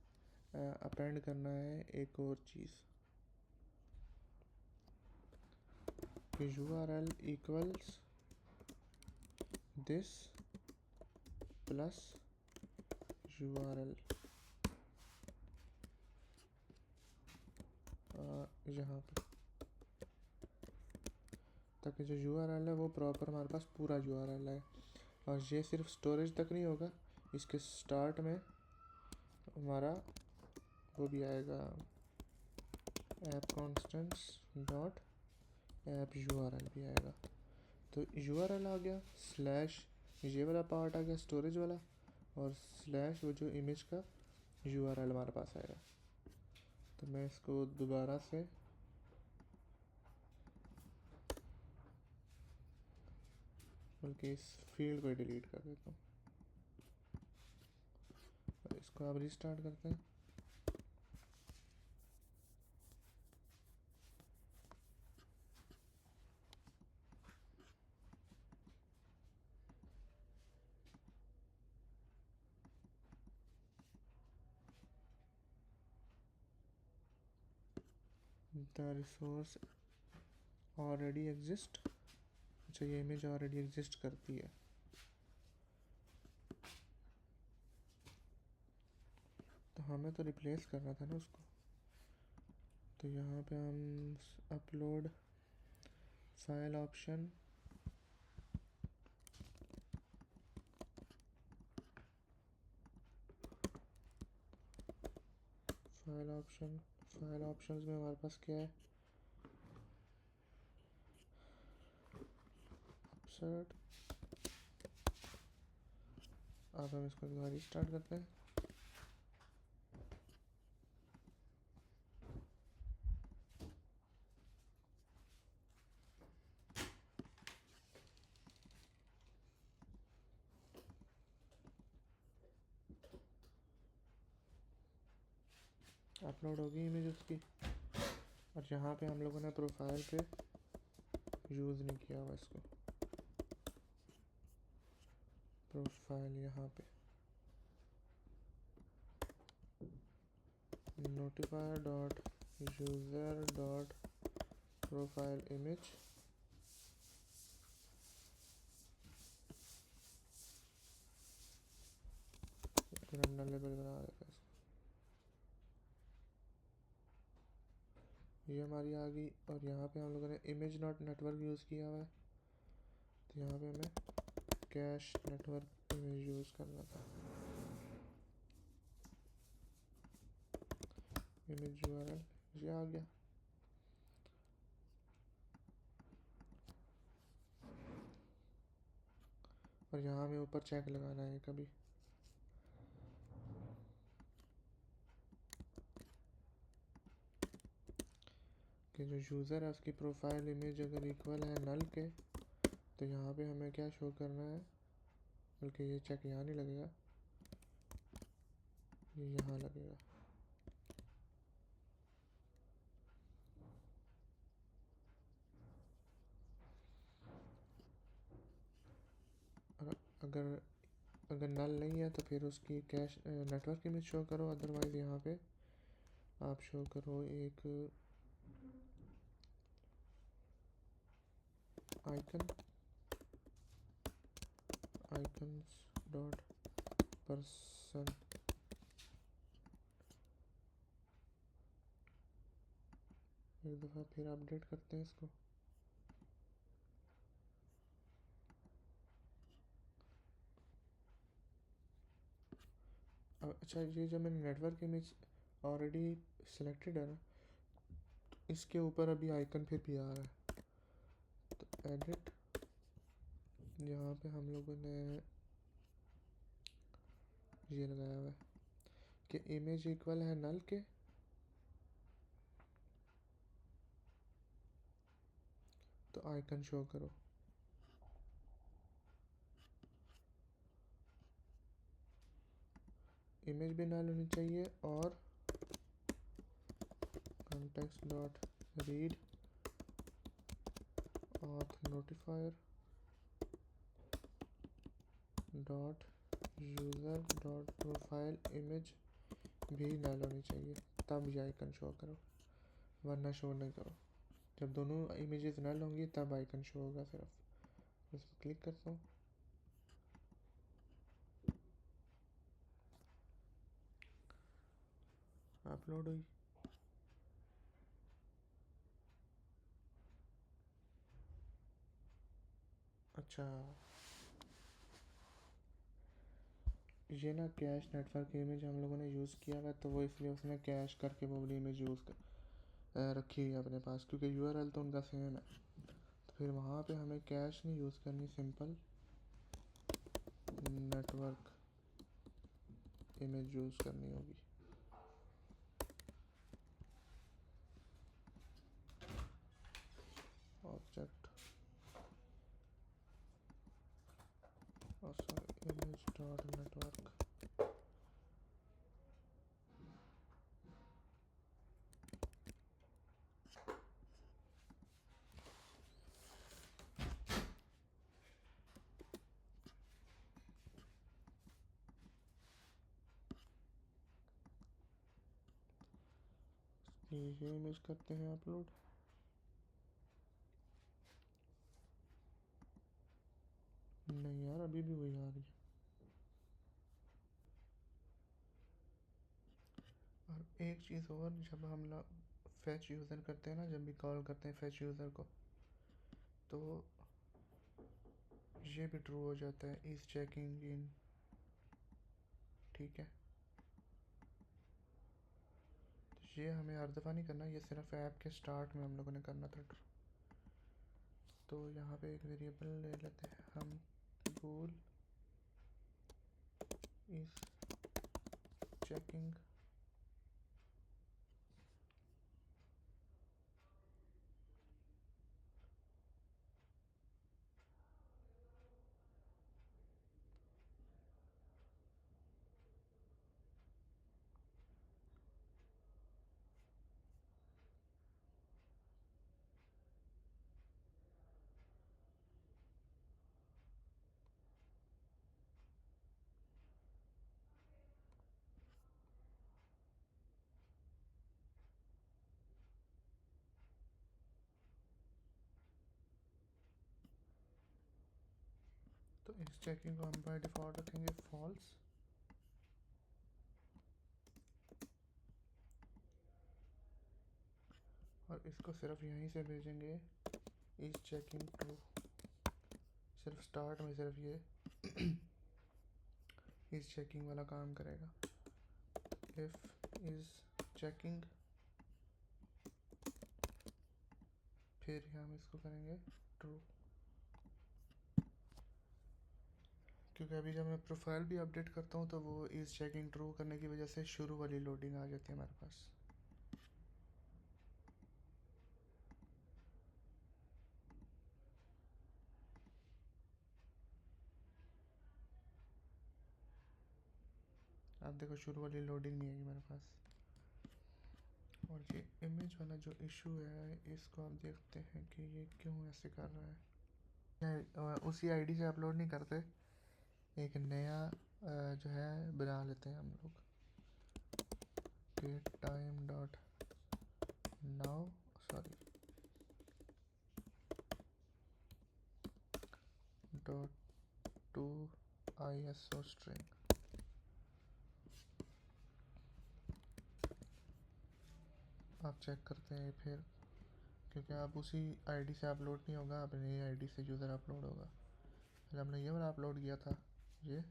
अपेंड करना है एक और चीज़ कि URL equals this plus URL। यहाँ पे ताकि जो URL है वो प्रॉपर हमारे पास पूरा URL है। और ये सिर्फ स्टोरेज तक नहीं होगा, इसके स्टार्ट में हमारा वो भी आएगा app constants dot app URL भी आएगा। तो URL आ गया, स्लैश ये वाला पार्ट आ गया स्टोरेज वाला, और स्लैश वो जो इमेज का URL हमारे पास आएगा। तो मैं इसको दोबारा से बल्कि इस फील्ड को डिलीट कर देता हूँ और इसको अब रिस्टार्ट करते हैं। The resource already exist. अच्छा, ये इमेज ऑलरेडी एग्जिस्ट करती है, तो हमें तो रिप्लेस करना था ना उसको। तो यहाँ पे हम upload file option, file options में हमारे पास क्या है, अपसर्ट। अब हम इसको दोबारा रिस्टार्ट करते हैं। अपलोड होगी इमेज उसकी, और यहाँ पे हम लोगों ने प्रोफाइल पे यूज़ नहीं किया हुआ इसको। प्रोफाइल यहाँ पे notifier dot user dot profile image, फिर हम लेबल बना देते हैं इसको। ये हमारी आ गई। और यहाँ पे हम लोगों ने इमेज नॉट नेटवर्क यूज़ किया हुआ है, तो यहाँ पे हमें कैश नेटवर्क इमेज यूज़ करना था। इमेज यूआरएल ये आ गया। और यहाँ हमें ऊपर चेक लगाना है कभी कि जो यूज़र है उसकी प्रोफाइल इमेज अगर इक्वल है नल के, तो यहाँ पे हमें क्या शो करना है, बल्कि ये चेक यहाँ नहीं लगेगा, ये यहाँ लगेगा। अगर अगर नल नहीं है तो फिर उसकी कैश नेटवर्क इमेज शो करो, अदरवाइज़ यहाँ पे आप शो करो एक आइकन आइकन्स डॉट पर्सन। एक दफ़ा फिर अपडेट करते हैं इसको। अच्छा, ये जब मैंने नेटवर्क इमेज ऑलरेडी सिलेक्टेड है ना, तो इसके ऊपर अभी आइकन फिर भी आ रहा है। तो एडिट, यहाँ पे हम लोगों ने ये लगाया हुआ है कि इमेज इक्वल है नल के, तो आइकन शो करो। इमेज भी नल होनी चाहिए और context dot read auth notifier dot user dot profile image भी नल होनी चाहिए, तब ये आइकन शो करो, वरना शो नहीं करो। जब दोनों इमेजेस नल होंगी तब आइकन शो होगा सिर्फ। इस पर क्लिक करता हूँ, अपलोड हुई। अच्छा, ये ना कैश नेटवर्क इमेज हम लोगों ने यूज़ किया हुआ, तो वो इसलिए उसने कैश करके वो वाली इमेज यूज़ कर रखी हुई है अपने पास, क्योंकि यूआरएल तो उनका सेम है। तो फिर वहाँ पे हमें कैश नहीं यूज़ करनी, सिंपल नेटवर्क इमेज यूज़ करनी होगी। ऑब्जेक्ट और सॉरी इमेज डॉट नेटवर्क। ये इमेज करते हैं अपलोड। नहीं यार, अभी भी वही आ रही है। और एक चीज़ और, जब हम लोग फैच यूज़र करते हैं ना, जब भी कॉल करते हैं फैच यूज़र को, तो ये भी ट्रू हो जाता है, इज़ चेकिंग इन। ठीक है, तो ये हमें हर दफ़ा नहीं करना, ये सिर्फ ऐप के स्टार्ट में हम लोगों ने करना था। तो यहाँ पे एक वेरिएबल ले लेते हैं हम, बोल इज़ चेकिंग। तो इस चेकिंग को हम बाय डिफ़ॉल्ट रखेंगे फॉल्स। और इसको सिर्फ यहीं से भेजेंगे इज चेकिंग ट्रू। सिर्फ स्टार्ट में सिर्फ ये इज चेकिंग वाला काम करेगा। इफ इज चेकिंग, फिर हम इसको करेंगे ट्रू, क्योंकि अभी जब मैं प्रोफाइल भी अपडेट करता हूँ तो वो इज चेकिंग ट्रू करने की वजह से शुरू वाली लोडिंग आ जाती है हमारे पास। आप देखो शुरू वाली लोडिंग नहीं आएगी मेरे पास। और ये इमेज वाला जो इशू है इसको आप देखते हैं कि ये क्यों ऐसे कर रहा है। उसी आईडी से अपलोड नहीं करते, एक नया जो है बना लेते हैं हम लोग कि time dot now sorry dot to ISO string. आप चेक करते हैं फिर, क्योंकि आप उसी आईडी से अपलोड नहीं होगा, आप नई आईडी से यूज़र अपलोड होगा। फिर हमने ये वाला अपलोड किया था, ये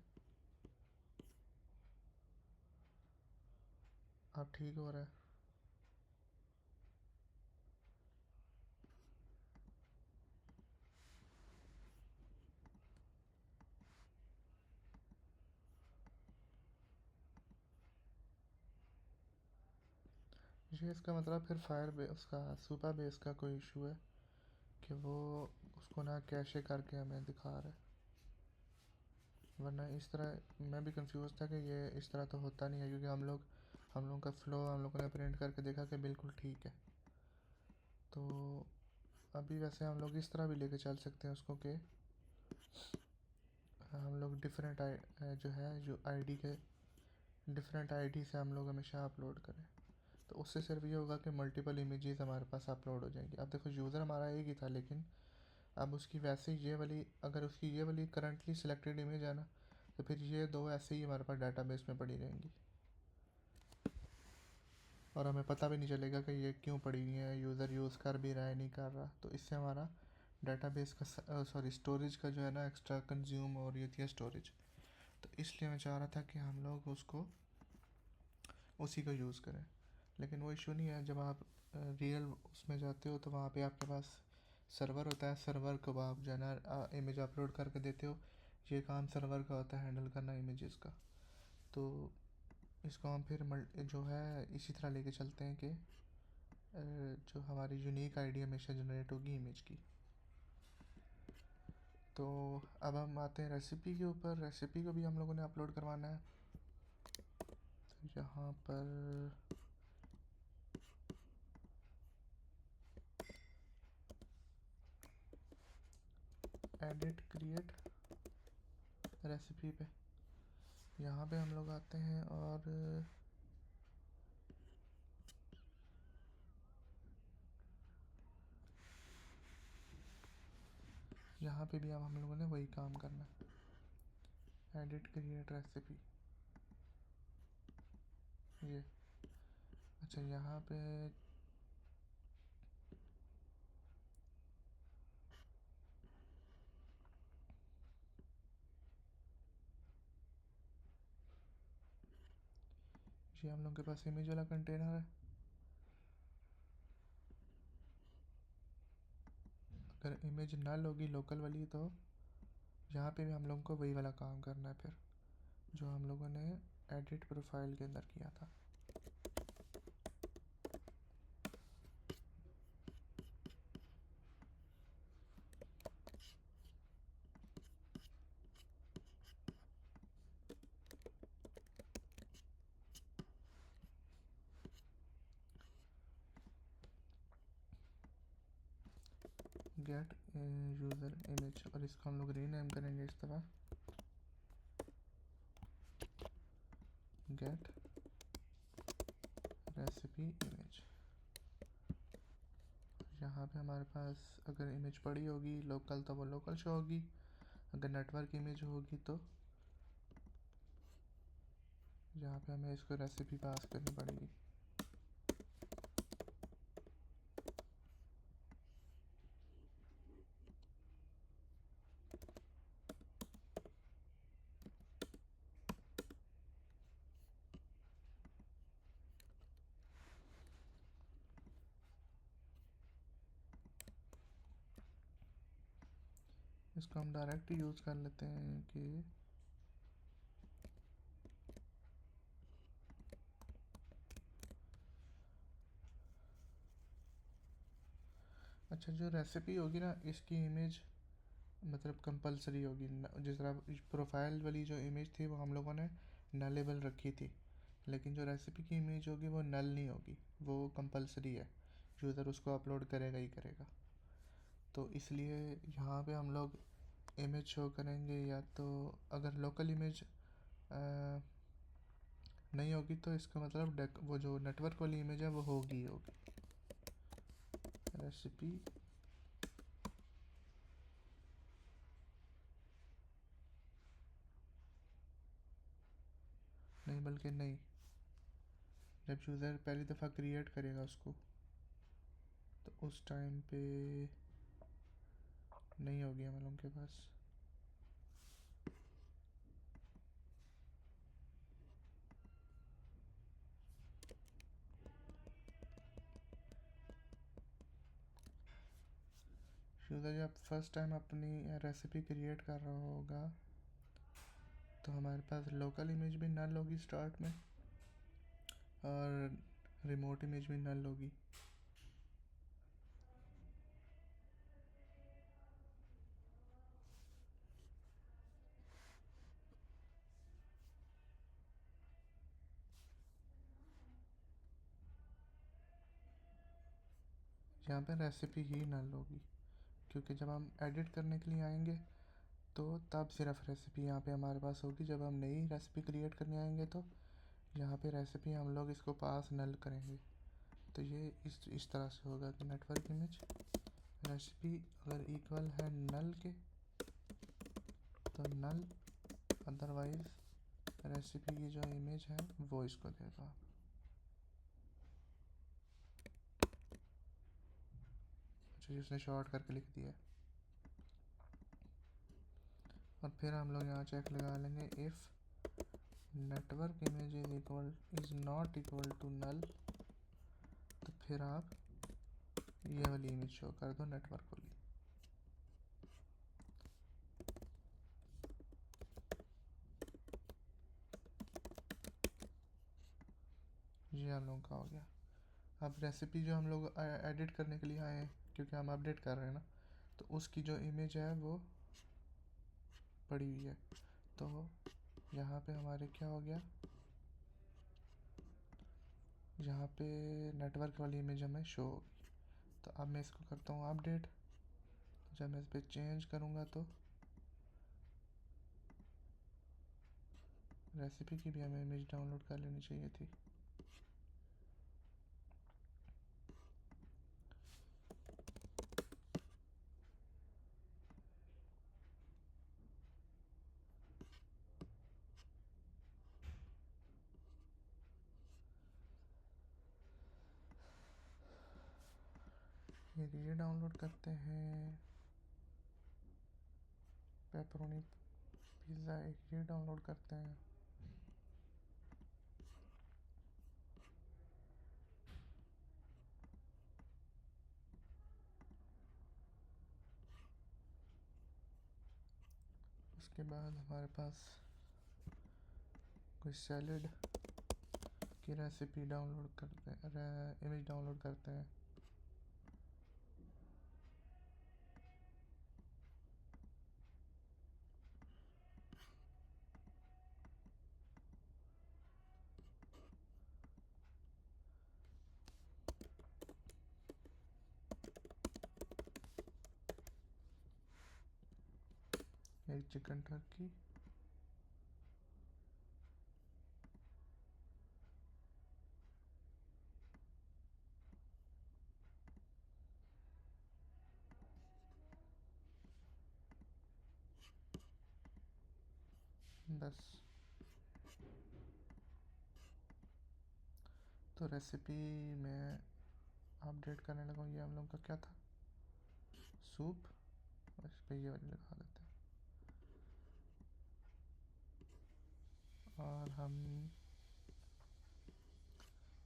अब ठीक हो रहा है। ये इसका मतलब फिर फायर बेस उसका सुपर बेस का कोई इशू है कि वो उसको ना कैशे करके हमें दिखा रहा है, वरना इस तरह मैं भी कंफ्यूज था कि ये इस तरह तो होता नहीं है, क्योंकि हम लोग का फ्लो हम लोगों ने प्रिंट करके देखा कि बिल्कुल ठीक है। तो अभी वैसे हम लोग इस तरह भी लेके चल सकते हैं उसको कि हम लोग डिफरेंट जो है जो आईडी के डिफरेंट आईडी से हम लोग हमेशा अपलोड करें। तो उससे सिर्फ ये होगा कि मल्टीपल इमेजेस हमारे पास अपलोड हो जाएंगी। अब देखो यूज़र हमारा एक ही था, लेकिन अब उसकी वैसे ये वाली अगर उसकी ये वाली करंटली सिलेक्टेड इमेज है ना, तो फिर ये दो ऐसे ही हमारे पास डाटाबेस में पड़ी रहेंगी और हमें पता भी नहीं चलेगा कि ये क्यों पड़ी हुई है, यूज़र यूज़ कर भी रहा है नहीं कर रहा। तो इससे हमारा डाटाबेस का सॉरी स्टोरेज का जो है ना एक्स्ट्रा कंज्यूम हो रही है स्टोरेज। तो इसलिए मैं चाह रहा था कि हम लोग उसको उसी का यूज़ करें, लेकिन वो इशू नहीं है। जब आप रियल उसमें जाते हो तो वहाँ पे आपके पास सर्वर होता है, सर्वर को आप जो है ना इमेज अपलोड करके देते हो। ये काम सर्वर का होता है हैंडल करना इमेजेस का। तो इसको हम फिर जो है इसी तरह लेके चलते हैं कि जो हमारी यूनिक आईडी हमेशा जनरेट होगी इमेज की। तो अब हम आते हैं रेसिपी के ऊपर। रेसिपी को भी हम लोगों ने अपलोड करवाना है। तो यहाँ पर एडिट क्रिएट रेसिपी पे यहाँ पे हम लोग आते हैं और यहाँ पे भी अब हम लोगों ने वही काम करना है, एडिट क्रिएट रेसिपी। ये अच्छा यहाँ पे ये हम लोग के पास इमेज वाला कंटेनर है। अगर इमेज नल होगी लोकल वाली तो यहाँ पे भी हम लोगों को वही वाला काम करना है फिर, जो हम लोगों ने एडिट प्रोफाइल के अंदर किया था। गेट यूज़र इमेज, और इसको हम लोग रीनेम करेंगे इस तरह, गेट रेसिपी इमेज। यहाँ पे हमारे पास अगर इमेज पड़ी होगी लोकल तो वो लोकल शो होगी, अगर नेटवर्क इमेज होगी तो यहाँ पे हमें इसको रेसिपी पास करनी पड़ेगी। इसको हम डायरेक्ट यूज़ कर लेते हैं कि अच्छा, जो रेसिपी होगी ना इसकी इमेज मतलब कंपलसरी होगी। जिस तरह प्रोफाइल वाली जो इमेज थी वो हम लोगों ने नलेबल रखी थी, लेकिन जो रेसिपी की इमेज होगी वो नल नहीं होगी, वो कंपलसरी है। यूज़र उसको अपलोड करेगा ही करेगा। तो इसलिए यहाँ पे हम लोग इमेज शो करेंगे, या तो अगर लोकल इमेज नहीं होगी तो इसका मतलब वो जो नेटवर्क वाली इमेज है वो होगी ही होगी। रेसिपी नहीं, बल्कि नहीं, जब यूज़र पहली दफ़ा क्रिएट करेगा उसको तो उस टाइम पे नहीं होगी हम लोगों के पास। यूज़र जब फर्स्ट टाइम अपनी रेसिपी क्रिएट कर रहा होगा तो हमारे पास लोकल इमेज भी नल होगी स्टार्ट में, और रिमोट इमेज भी नल होगी। यहाँ पे रेसिपी ही नल होगी, क्योंकि जब हम एडिट करने के लिए आएंगे तो तब सिर्फ रेसिपी यहाँ पे हमारे पास होगी। जब हम नई रेसिपी क्रिएट करने आएंगे तो यहाँ पे रेसिपी हम लोग इसको पास नल करेंगे। तो ये इस तरह से होगा कि नेटवर्क इमेज रेसिपी अगर इक्वल है नल के तो नल, अदरवाइज रेसिपी की जो इमेज है वो इसको देगा। अच्छा, उसने शॉर्ट करके लिख दिया। और फिर हम लोग यहाँ चेक लगा लेंगे, if network image is not equal to null, तो फिर आप ये वाली इमेज शो कर दो, नेटवर्क वाली। ये हम लोगों का हो गया। अब रेसिपी जो हम लोग एडिट करने के लिए आए हैं, क्योंकि हम अपडेट कर रहे हैं ना, तो उसकी जो इमेज है वो पड़ी हुई है। तो यहाँ पे हमारे क्या हो गया, यहाँ पे नेटवर्क वाली इमेज हमें शो होगी। तो अब मैं इसको करता हूँ अपडेट। तो जब मैं इस पर चेंज करूँगा तो रेसिपी की भी हमें इमेज डाउनलोड कर लेनी चाहिए थी। ये डाउनलोड करते हैं, पेपरोनी पिज़्ज़ा एक ये डाउनलोड करते हैं। उसके बाद हमारे पास कोई सैलड की रेसिपी डाउनलोड करते हैं, इमेज डाउनलोड करते हैं। एक चिकन टर्की, बस। तो रेसिपी में अपडेट करने लगा। ये हम लोग का क्या था, सूप। इस पर ये वाली लगा देते हैं। और हम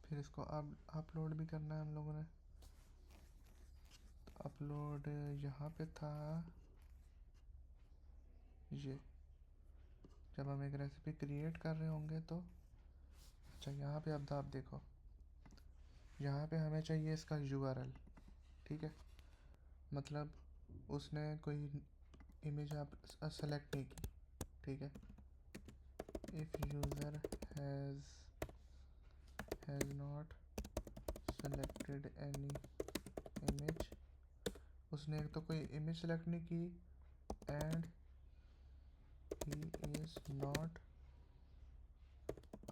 फिर इसको अब अपलोड भी करना है हम लोगों ने। तो अपलोड यहाँ पे था, ये जब हम एक रेसिपी क्रिएट कर रहे होंगे तो अच्छा यहाँ पे अब आप देखो, यहाँ पे हमें चाहिए इसका URL, ठीक है। मतलब उसने कोई इमेज आप सेलेक्ट नहीं की, ठीक है। If user has not selected any image, उसने एक तो कोई इमेज सेलेक्ट नहीं की and he is not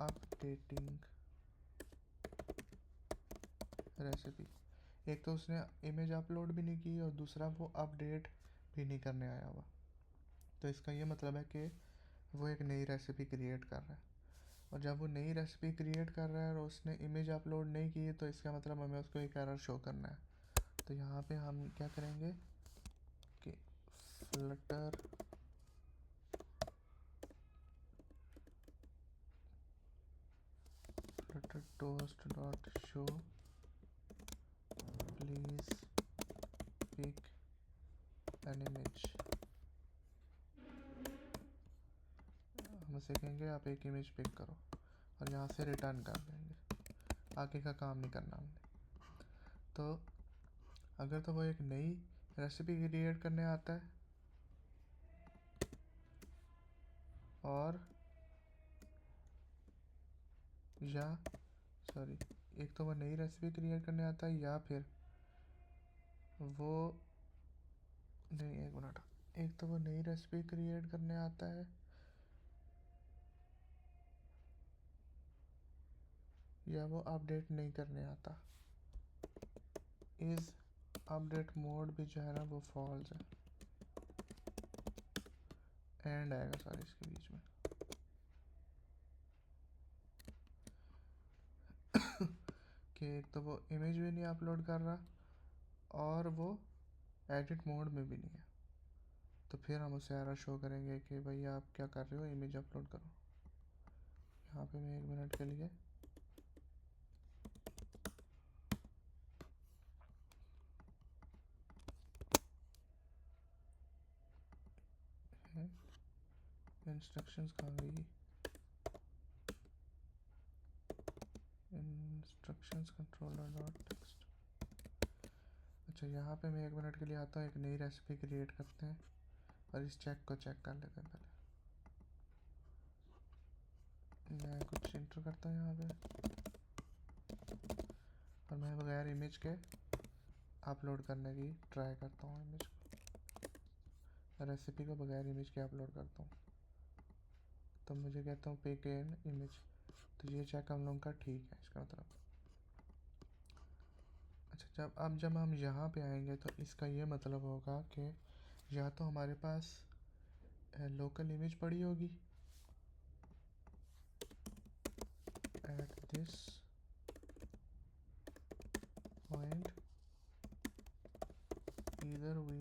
updating recipe. एक तो उसने इमेज अपलोड भी नहीं की और दूसरा वो अपडेट भी नहीं करने आया हुआ। तो इसका ये मतलब है कि वो एक नई रेसिपी क्रिएट कर रहा है, और जब वो नई रेसिपी क्रिएट कर रहा है और उसने इमेज अपलोड नहीं की तो इसका मतलब हमें उसको एक एरर शो करना है। तो यहाँ पे हम क्या करेंगे कि Flutter toast dot show please pick an image। हम उसे कहेंगे आप एक इमेज पिक करो और यहाँ से रिटर्न कर देंगे, आगे का काम नहीं करना हमने। तो अगर तो वो एक नई रेसिपी क्रिएट करने आता है और या सॉरी, एक तो वो नई रेसिपी क्रिएट करने आता है या फिर वो नहीं, एक मिनट, एक तो वो नई रेसिपी क्रिएट करने आता है या वो अपडेट नहीं करने आता। इस अपडेट मोड भी जो है ना वो फॉल्स है, एंड आएगा सॉरी इसके बीच में। कि एक तो वो इमेज भी नहीं अपलोड कर रहा और वो एडिट मोड में भी नहीं है, तो फिर हम उसे एरर शो करेंगे कि भाई आप क्या कर रहे हो, इमेज अपलोड करो। यहाँ पे मैं 1 मिनट के लिए इंस्ट्रक्शंस कहाँ गई, इंस्ट्रक्शंस कंट्रोलर डॉट टेक्स्ट। अच्छा यहाँ पे मैं 1 मिनट के लिए आता हूँ, एक नई रेसिपी क्रिएट करते हैं और इस चेक को चेक कर लेते हैं। पहले मैं कुछ इंटर करता हूँ यहाँ पे और मैं बगैर इमेज के अपलोड करने की ट्राई करता हूँ इमेज को, रेसिपी को बगैर इमेज के अपलोड करता हूँ। तो मुझे कहता हूँ पिक एन इमेज, तो ये चेक हम लोगों का ठीक है इसका मतलब। अच्छा जब हम यहाँ पे आएंगे तो इसका ये मतलब होगा कि या तो हमारे पास लोकल इमेज पड़ी होगी at this point, either we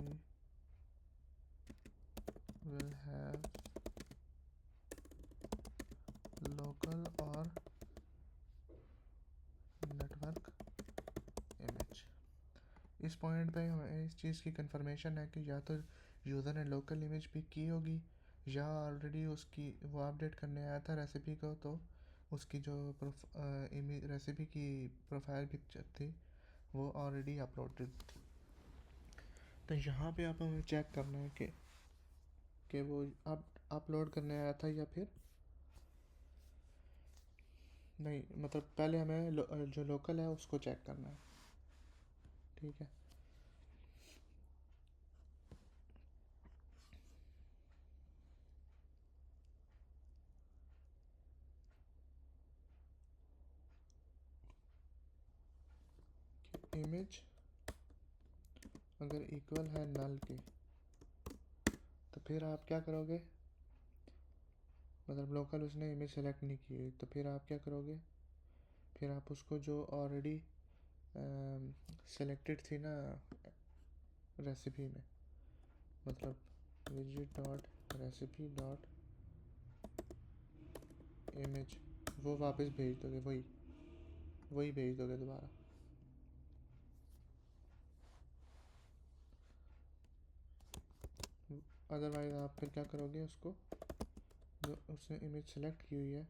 will have local or network image। इस पॉइंट पे हमें इस चीज़ की कंफर्मेशन है कि या तो यूज़र ने लोकल इमेज पिक की होगी या ऑलरेडी उसकी वो अपडेट करने आया था रेसिपी को, तो उसकी जो रेसिपी की प्रोफाइल पिक्चर थी वो ऑलरेडी अपलोडेड थी। तो यहाँ पे आप हमें चेक करना है कि वो अपलोड करने आया था या फिर नहीं, मतलब पहले हमें जो लोकल है उसको चेक करना है, ठीक है। इमेज अगर इक्वल है नल के तो फिर आप क्या करोगे, मतलब लोकल उसने इमेज सेलेक्ट नहीं की तो फिर आप क्या करोगे, फिर आप उसको जो ऑलरेडी सेलेक्टेड थी ना रेसिपी में, मतलब visit dot recipe dot image, वो वापस भेज दोगे, वही भेज दोगे दोबारा। अदरवाइज़ आप फिर क्या करोगे, उसको जो उसने इमेज सेलेक्ट की हुई है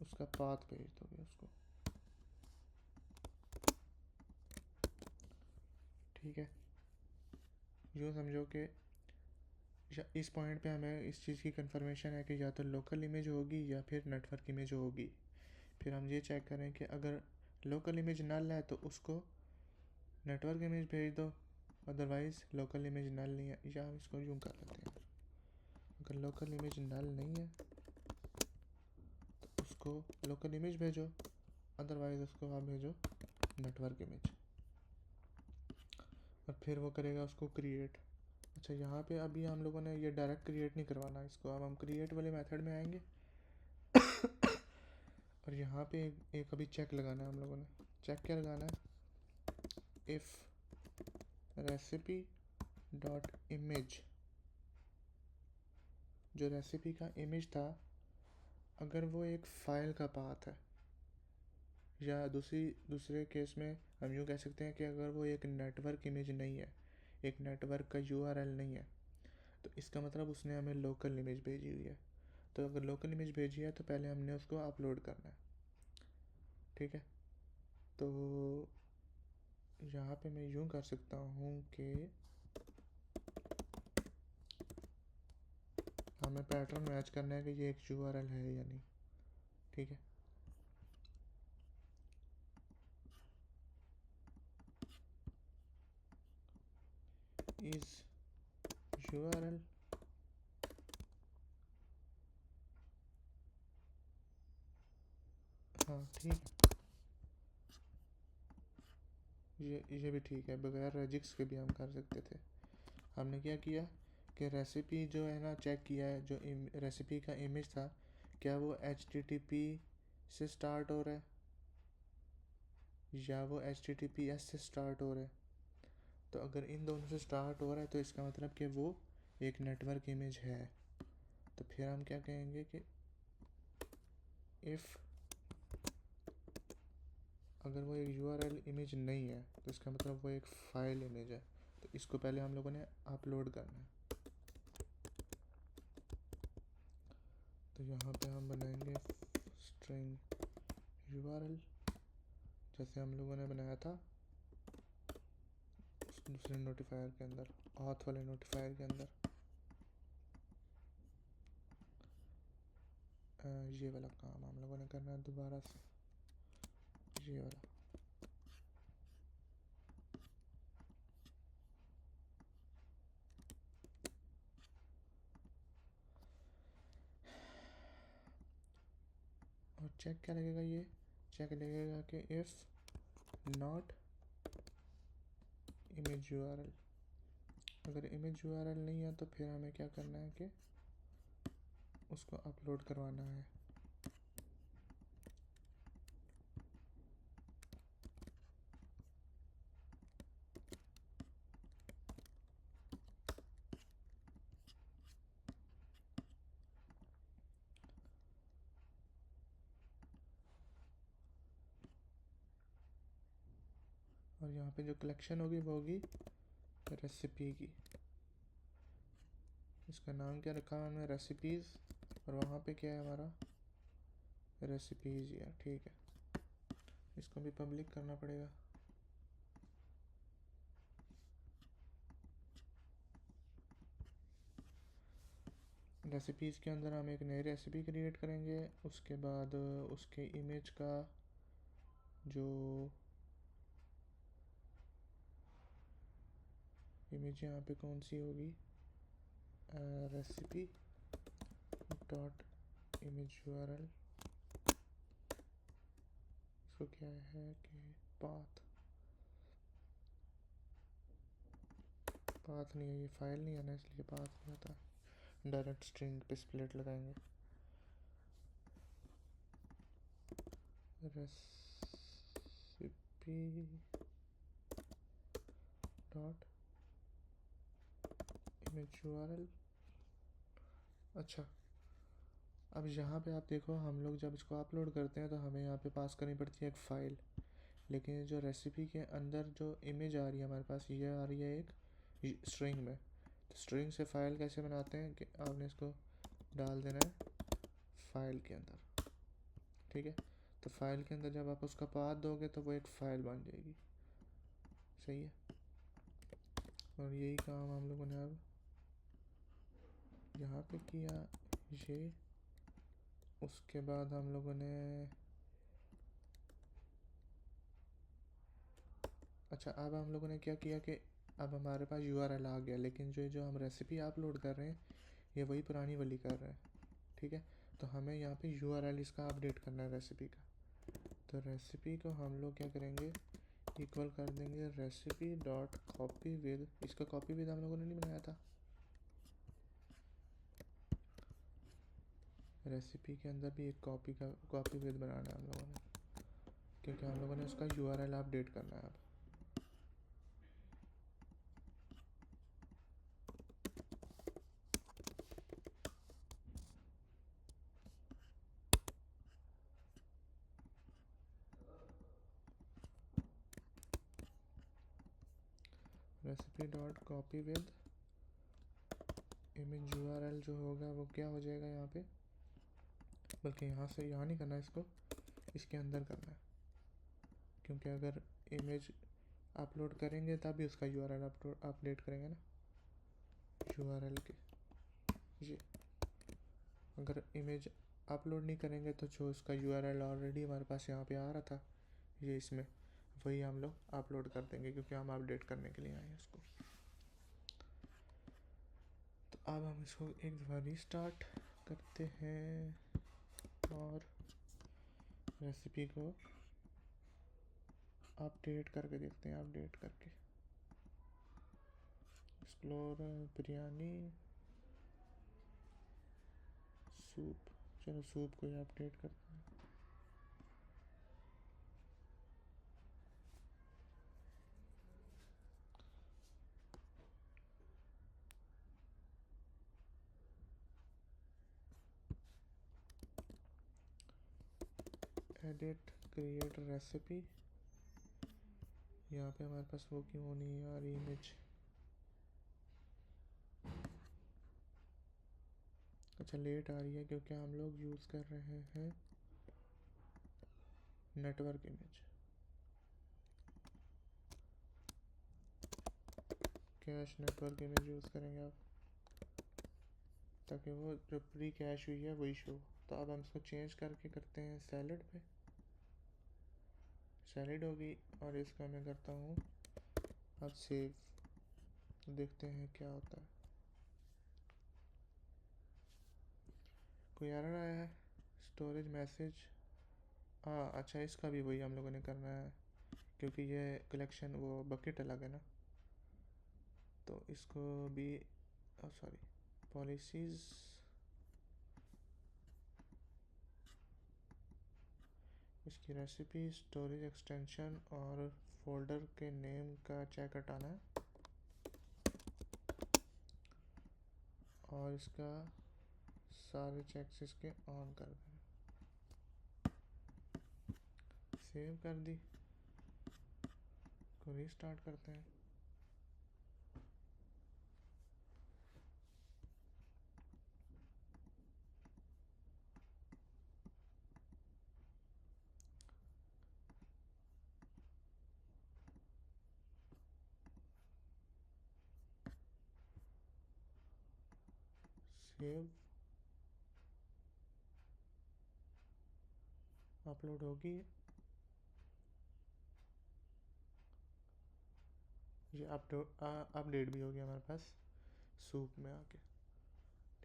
उसका पाथ भेज दोगे उसको। ठीक है, यूँ समझो कि इस पॉइंट पे हमें इस चीज़ की कंफर्मेशन है कि या तो लोकल इमेज होगी या फिर नेटवर्क इमेज होगी। फिर हम ये चेक करें कि अगर लोकल इमेज नल है तो उसको नेटवर्क इमेज भेज दो, अदरवाइज़ लोकल इमेज नल नहीं है। या हम इसको यूँ कर लेते हैं, अगर लोकल इमेज नल नहीं है तो उसको लोकल इमेज भेजो, अदरवाइज़ उसको आप भेजो नेटवर्क इमेज, और फिर वो करेगा उसको क्रिएट। अच्छा, यहाँ पे अभी हम लोगों ने ये डायरेक्ट क्रिएट नहीं करवाना इसको, अब हम क्रिएट वाले मेथड में आएंगे और यहाँ पे एक अभी चेक लगाना है हम लोगों ने। चेक क्या लगाना है, इफ़ रेसिपी डॉट इमेज, जो रेसिपी का इमेज था अगर वो एक फ़ाइल का पाथ है, या दूसरे केस में हम यूँ कह सकते हैं कि अगर वो एक नेटवर्क इमेज नहीं है, एक नेटवर्क का यूआरएल नहीं है, तो इसका मतलब उसने हमें लोकल इमेज भेजी हुई है। तो अगर लोकल इमेज भेजी है तो पहले हमने उसको अपलोड करना है। ठीक है, तो यहाँ पे मैं यूँ कर सकता हूँ कि हमें पैटर्न मैच करना है कि ये एक यूआरएल है या नहीं। ठीक है, इज यूआरएल हाँ ठीक है, ये भी ठीक है, बगैर रेजिक्स के भी हम कर सकते थे। हमने क्या किया कि रेसिपी जो है ना चेक किया है, जो रेसिपी का इमेज था क्या वो HTTP से स्टार्ट हो रहा है या वो HTTPS से स्टार्ट हो रहा है। तो अगर इन दोनों से स्टार्ट हो रहा है तो इसका मतलब कि वो एक नेटवर्क इमेज है। तो फिर हम क्या कहेंगे कि इफ़ अगर वो एक URL इमेज नहीं है तो इसका मतलब वो एक फ़ाइल इमेज है। तो इसको पहले हम लोगों ने अपलोड करना है। तो यहाँ पे हम बनाएंगे स्ट्रिंग URL जैसे हम लोगों ने बनाया था उस दूसरे नोटिफायर के अंदर, ऑथ वाले नोटिफायर के अंदर। ये वाला काम हम लोगों ने करना है दोबारा से, ये वाला। और चेक क्या लगेगा, ये चेक लगेगा कि इफ़ नॉट इमेज URL, अगर इमेज URL नहीं है तो फिर हमें क्या करना है कि उसको अपलोड करवाना है। और यहाँ पे जो कलेक्शन होगी वो होगी रेसिपी की। इसका नाम क्या रखा है हमने, रेसिपीज़, और वहाँ पे क्या है हमारा रेसिपीज़ यार। ठीक है, इसको भी पब्लिक करना पड़ेगा। रेसिपीज़ के अंदर हम एक नई रेसिपी क्रिएट करेंगे, उसके बाद उसके इमेज का जो इमेज यहाँ पे कौन सी होगी, रेसिपी डॉट इमेज URL, इसको क्या है कि पाथ नहीं है, ये फाइल नहीं है ना इसलिए पाथ नहीं होता। डायरेक्ट स्ट्रिंग पे स्प्लिट लगाएंगे, रेसिपी डॉट इमेज URL। अच्छा, अब यहाँ पे आप देखो हम लोग जब इसको अपलोड करते हैं तो हमें यहाँ पे पास करनी पड़ती है एक फ़ाइल, लेकिन जो रेसिपी के अंदर जो इमेज आ रही है हमारे पास, ये आ रही है एक स्ट्रिंग में। स्ट्रिंग से फाइल कैसे बनाते हैं कि आपने इसको डाल देना है फाइल के अंदर, ठीक है। तो फाइल के अंदर जब आप उसका पाथ दोगे तो वो एक फ़ाइल बन जाएगी, सही है। और यही काम हम लोगों ने अब यहाँ पे किया ये। उसके बाद हम लोगों ने अच्छा, अब हम लोगों ने क्या किया कि अब हमारे पास URL आ गया, लेकिन जो जो हम रेसिपी अपलोड कर रहे हैं ये वही पुरानी वाली कर रहे हैं, ठीक है। तो हमें यहाँ पे URL इसका अपडेट करना है रेसिपी का। तो रेसिपी को हम लोग क्या करेंगे, इक्वल कर देंगे रेसिपी डॉट कॉपी विद, इसका कॉपी विद हम लोगों ने नहीं बनाया था, रेसिपी के अंदर भी एक कॉपी विद बनाना है हम लोगों ने, क्योंकि हम लोगों ने उसका URL अपडेट करना है अब। Recipe dot copy with image URL जो होगा वो क्या हो जाएगा यहाँ पे, बल्कि यहाँ से यहाँ नहीं करना है, इसको इसके अंदर करना है, क्योंकि अगर इमेज अपलोड करेंगे तभी उसका URL अपडेट करेंगे ना, URL के ये। अगर इमेज अपलोड नहीं करेंगे तो जो उसका URL ऑलरेडी हमारे पास यहाँ पे आ रहा था ये इसमें, वही हम लोग अपलोड कर देंगे, क्योंकि हम अपडेट करने के लिए आए हैं इसको। तो अब हम इसको एक दफ़ा रीस्टार्ट करते हैं और रेसिपी को अपडेट करके देखते हैं, अपडेट करके एक्सप्लोर बिरयानी सूप, चलो सूप को ही अपडेट करते हैं। एडिट क्रिएट रेसिपी, यहाँ पे हमारे पास वो क्यों नहीं है यार इमेज, अच्छा लेट आ रही है क्योंकि हम लोग यूज़ कर रहे हैं network image, cash network image use करेंगे आप, ताकि वो जो प्री कैश हुई है वही शो। तो अब हम इसको चेंज करके करते हैं सैलड पे, सैलड होगी, और इसका मैं करता हूँ अब सेव, देखते हैं क्या होता है। कोई एरर आया है, स्टोरेज मैसेज, हाँ अच्छा इसका भी वही हम लोगों ने करना है, क्योंकि ये कलेक्शन वो बकेट अलग है ना, तो इसको भी सॉरी पॉलिसीज़, इसकी रेसिपी स्टोरेज एक्सटेंशन और फोल्डर के नेम का चेक हटाना है, और इसका सारे चेक्स इसके ऑन कर दें। सेव कर दी, को रीस्टार्ट करते हैं। सेव अपलोड होगी, ये अपडेट भी हो गया हमारे पास सूप में आके,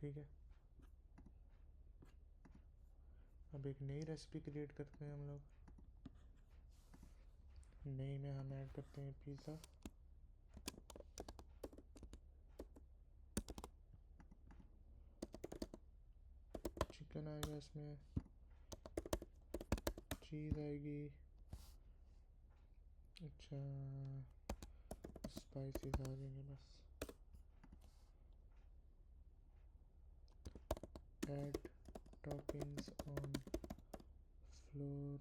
ठीक है। अब एक नई रेसिपी क्रिएट करते हैं हम लोग, नई में हम ऐड करते हैं पिज़्ज़ा, चिकन आएगा इसमें, चीज़ आएगी, अच्छा स्पाइसेस आ जाएंगे बस, add toppings on floor,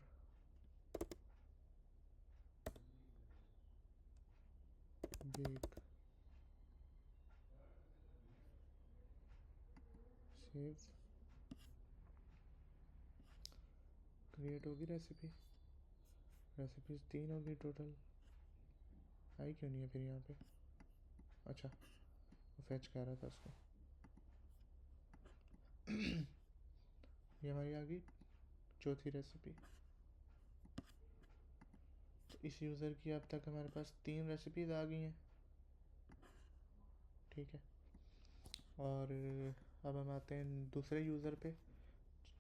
bake, create होगी रेसिपी, रेसिपीज 3 होगी टोटल। आई क्यों नहीं है फिर यहाँ पे? अच्छा फैच कह रहा था उसको। ये हमारी आ गई चौथी रेसिपी। तो इस यूज़र की अब तक हमारे पास 3 रेसिपीज़ आ गई हैं, ठीक है। और अब हम आते हैं दूसरे यूज़र पे,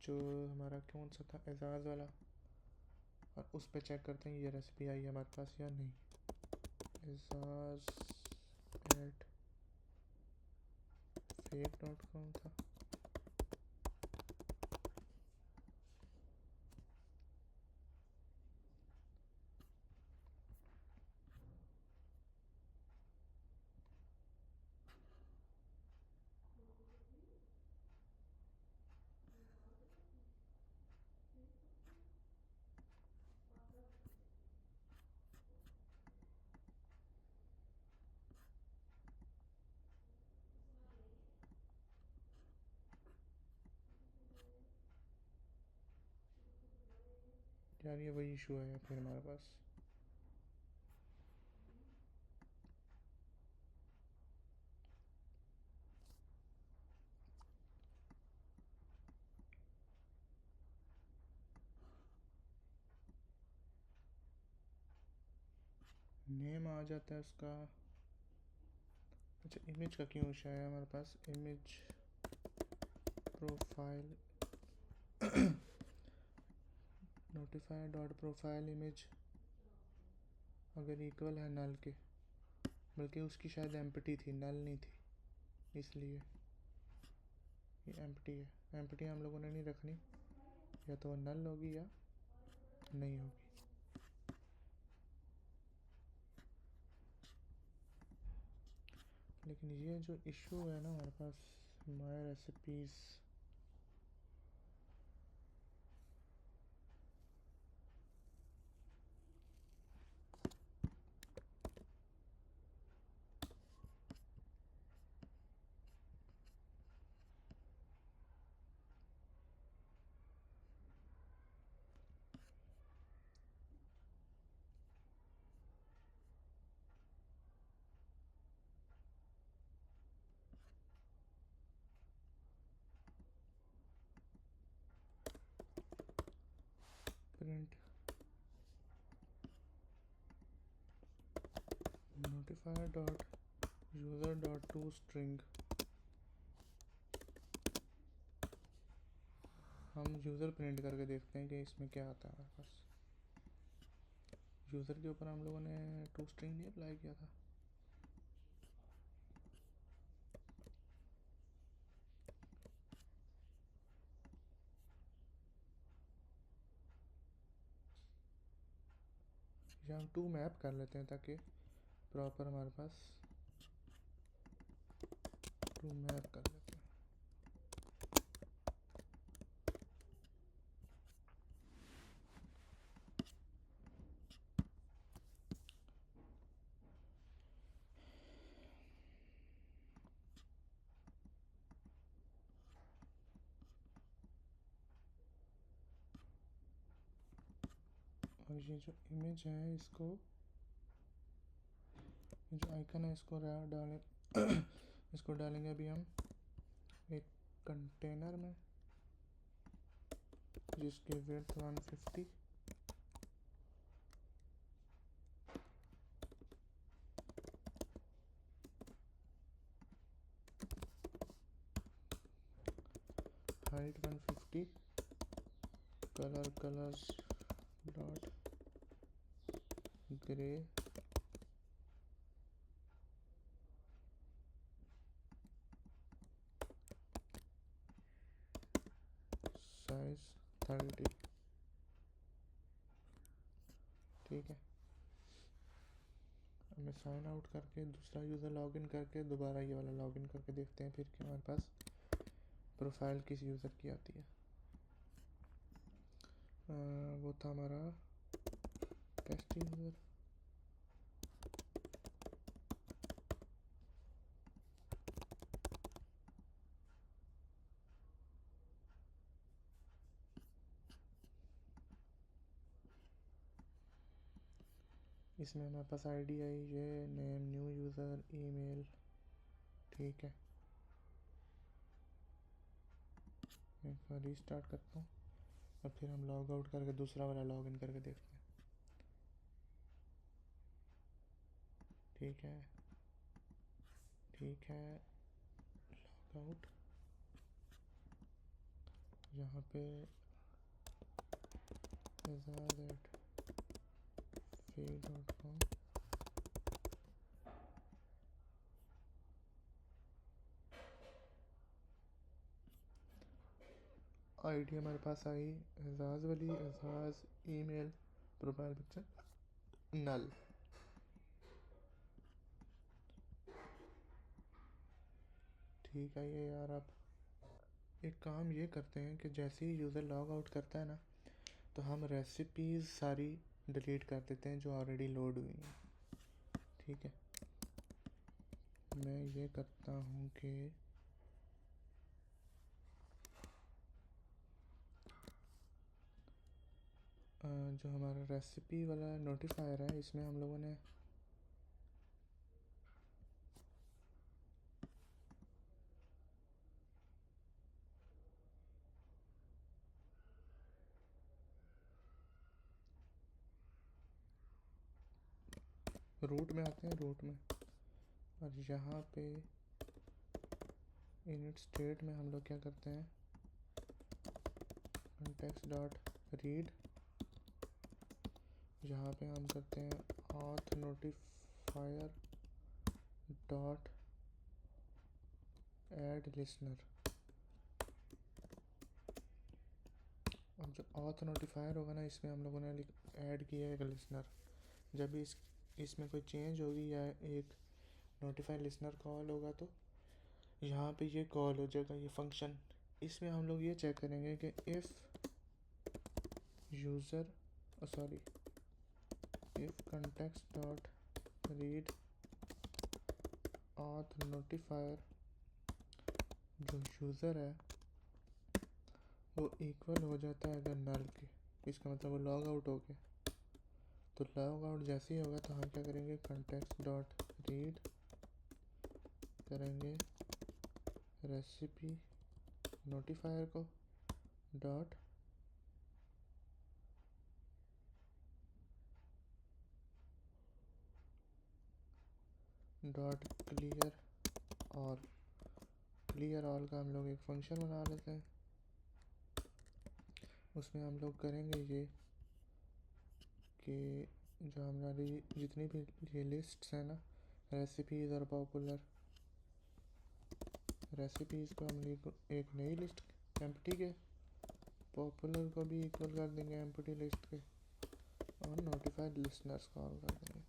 जो हमारा कौन सा था, एजाज़ वाला, और उस पे चेक करते हैं ये रेसिपी आई है हमारे पास या नहीं। एजाज़ एट fake.com था। यार ये वही इशू है फिर हमारे पास। नेम आ जाता है उसका। अच्छा इमेज का क्यों इशू है हमारे पास? Image profile notify dot profile image अगर इक्वल है नल के, बल्कि उसकी शायद एम्प्टी थी, नल नहीं थी, इसलिए ये एम्प्टी है। एम्प्टी हम लोगों ने नहीं रखनी, या तो नल होगी या नहीं होगी। लेकिन ये जो इशू है ना हमारे पास, my recipes, print notify dot user dot to string. हम यूज़र प्रिंट करके देखते हैं कि इसमें क्या आता है हमारे पास। यूज़र के ऊपर हम लोगों ने टू स्ट्रिंग नहीं अप्लाई किया था। या हम टू मैप कर लेते हैं ताकि प्रॉपर हमारे पास टू मैप कर लेते हैं। और ये जो इमेज है, इसको जो आइकन है इसको डालें इसको डालेंगे अभी हम एक कंटेनर में, जिसकी width 150, height 150, colours dot grey, size 30, ठीक है। हमें साइन आउट करके दूसरा यूज़र लॉगिन करके दोबारा ये वाला लॉगिन करके देखते हैं फिर कि हमारे पास प्रोफाइल किस यूज़र की आती है। वो था हमारा टेस्ट यूज़र। इसमें हमारे पास आईडी आई, ये नेम, न्यू यूज़र, ईमेल, ठीक है। एक बार रीस्टार्ट करता हूँ और फिर हम लॉग आउट करके दूसरा वाला लॉग इन करके देखते हैं। ठीक है, ठीक है, लॉग आउट, यहाँ पे azaz@fake.com, आईडी हमारे पास आई एजाज वाली, एजाज, ईमेल, प्रोफाइल पिक्चर नल। ठीक है, ये यार आप एक काम ये करते हैं कि जैसे ही यूज़र लॉग आउट करता है ना, तो हम रेसिपीज़ सारी डिलीट कर देते हैं जो ऑलरेडी लोड हुई हैं। ठीक है, मैं ये करता हूँ कि जो हमारा रेसिपी वाला नोटिफायर है, इसमें हम लोगों ने रूट में आते हैं, रूट में, और यहाँ पे इनिट स्टेट में हम लोग क्या करते हैं, context डॉट रीड, जहाँ पे हम करते हैं auth notifier dot add listener. अब जो auth नोटिफायर होगा ना, इसमें हम लोगों ने ऐड किया है एक लिसनर। जब भी इसमें कोई चेंज होगी या एक नोटिफाई लिसनर कॉल होगा, तो यहाँ पे ये कॉल हो जाएगा, ये फंक्शन। इसमें हम लोग ये चेक करेंगे कि if user sorry if context dot read auth notifier जो यूज़र है वो इक्वल हो जाता है अगर नल के, इसका मतलब वो लॉग आउट हो गया। तो लॉग आउट जैसे ही होगा तो हम क्या करेंगे, context डॉट रीड करेंगे recipe notifier co dot clear all. Clear all का हम लोग एक फंक्शन बना लेते हैं। उसमें हम लोग करेंगे ये कि जो हमारी जितनी भी ये लिस्ट्स हैं ना, रेसिपीज़ और पॉपुलर, रेसिपीज़ को हम एक नई लिस्ट एम्प्टी के, पॉपुलर को भी इक्वल कर देंगे एम्प्टी लिस्ट के, और नोटिफाइड लिसनर्स कॉल कर देंगे।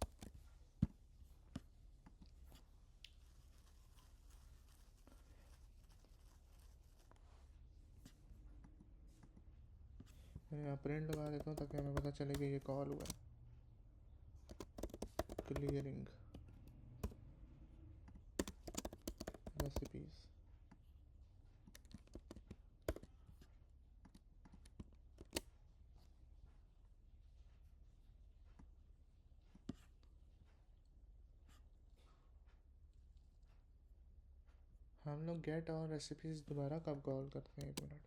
मैं यहाँ प्रिंट लगा देता हूँ ताकि हमें पता चले कि ये कॉल हुआ है। क्लियरिंग रेसिपीज़, हम लोग गेट और रेसिपीज़ दोबारा कब कॉल करते हैं, एक मिनट।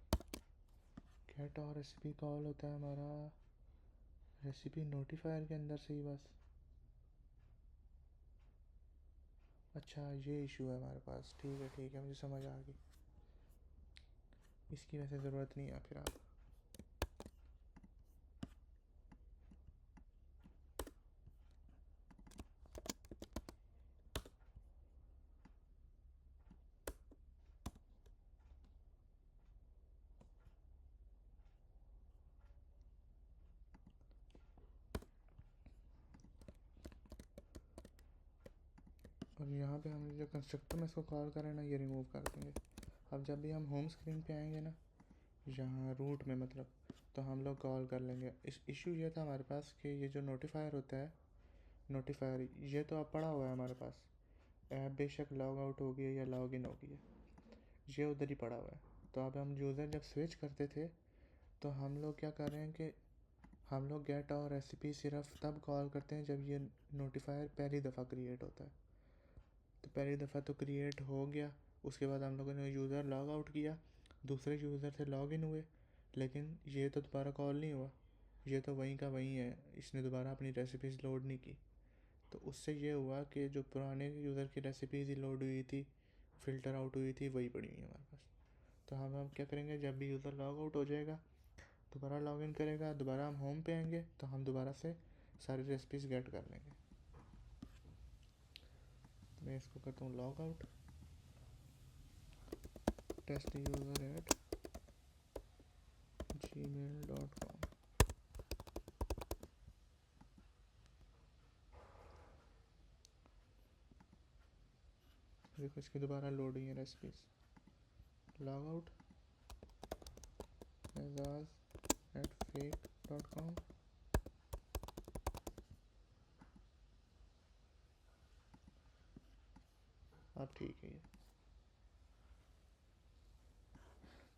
गेट और रेसिपी कॉल होता है हमारा रेसिपी नोटिफायर के अंदर से ही बस। अच्छा, ये इशू है हमारे पास, ठीक है, मुझे समझ आ गई। इसकी वैसे ज़रूरत नहीं है फिर आप और यहाँ पे हम जो कंस्ट्रक्टर में इसको कॉल करें ना, ये रिमूव कर देंगे। अब जब भी हम होम स्क्रीन पे आएंगे ना, यहाँ रूट में मतलब, तो हम लोग कॉल कर लेंगे। इस इशू ये था हमारे पास कि ये जो नोटिफायर होता है, नोटिफायर ये तो अब पड़ा हुआ है हमारे पास, ऐप बेशक लॉग आउट हो गई है या लॉग इन हो गई है, ये उधर ही पड़ा हुआ है। तो अब हम यूज़र जब स्विच करते थे तो हम लोग क्या कर रहे हैं कि हम लोग गेट और रेसिपी सिर्फ तब कॉल करते हैं जब ये नोटिफायर पहली दफ़ा क्रिएट होता है। तो पहली दफ़ा तो क्रिएट हो गया, उसके बाद हम लोगों ने यूज़र लॉग आउट किया, दूसरे यूज़र से लॉग इन हुए, लेकिन ये तो दोबारा कॉल नहीं हुआ, ये तो वहीं का वहीं है, इसने दोबारा अपनी रेसिपीज़ लोड नहीं की। तो उससे ये हुआ कि जो पुराने यूज़र की रेसिपीज़ ही लोड हुई थी, फ़िल्टर आउट हुई थी, वही पड़ी हुई है हमारे पास। तो हम अब क्या करेंगे, जब भी यूज़र लॉग आउट हो जाएगा, दोबारा लॉग इन करेगा, दोबारा हम होम पे आएंगे, तो हम दोबारा से सारी रेसिपीज़ गेट कर लेंगे। तो मैं इसको करता हूँ log out, test user at gmail.com। देखो इसकी दोबारा लोड हुई है रेसिपीज़। Log out एजाज@fake.com। अब ठीक है ये।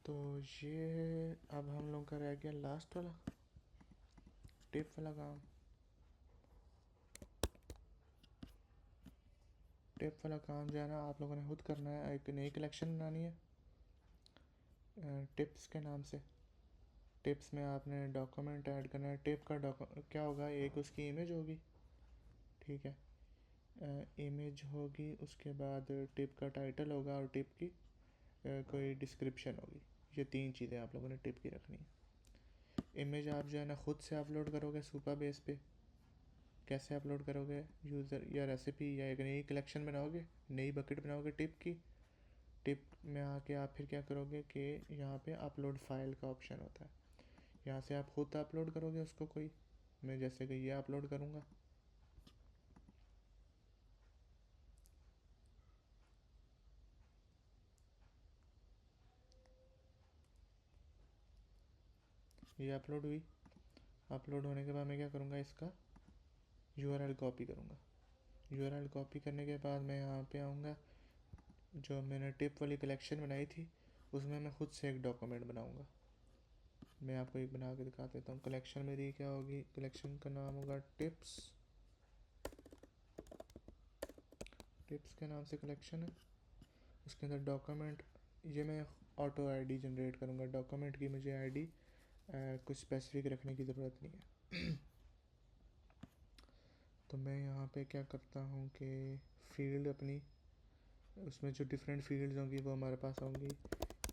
तो ये अब हम लोग का रह गया लास्ट वाला टिप वाला काम। टिप वाला काम जो है ना, आप लोगों ने खुद करना है। एक नई कलेक्शन बनानी है टिप्स के नाम से। टिप्स में आपने डॉक्यूमेंट ऐड करना है। टिप का क्या होगा, एक उसकी इमेज होगी, ठीक है, इमेज होगी, उसके बाद टिप का टाइटल होगा और टिप की कोई डिस्क्रिप्शन होगी। ये तीन चीज़ें आप लोगों ने टिप की रखनी है। इमेज आप जो है ना खुद से अपलोड करोगे सुपा बेस पे। कैसे अपलोड करोगे, यूज़र या रेसिपी या एक नई कलेक्शन बनाओगे, नई बकेट बनाओगे टिप की। टिप में आके आप फिर क्या करोगे कि यहाँ पे अपलोड फाइल का ऑप्शन होता है, यहाँ से आप खुद अपलोड करोगे उसको। कोई मैं जैसे कि ये अपलोड करूँगा, ये अपलोड हुई। अपलोड होने के बाद मैं क्या करूँगा, इसका URL कॉपी करूँगा। URL कॉपी करने के बाद मैं यहाँ पे आऊँगा, जो मैंने टिप वाली कलेक्शन बनाई थी उसमें मैं खुद से एक डॉक्यूमेंट बनाऊँगा। मैं आपको एक बना के दिखा देता हूँ। कलेक्शन मेरी क्या होगी, कलेक्शन का नाम होगा टिप्स। टिप्स के नाम से कलेक्शन है, उसके अंदर डॉक्यूमेंट, ये मैं ऑटो आईडी जनरेट करूँगा। डॉक्यूमेंट की मुझे आईडी कुछ स्पेसिफिक रखने की ज़रूरत नहीं है। तो मैं यहाँ पे क्या करता हूँ कि फील्ड अपनी, उसमें जो डिफरेंट फील्ड्स होंगी वो हमारे पास होंगी।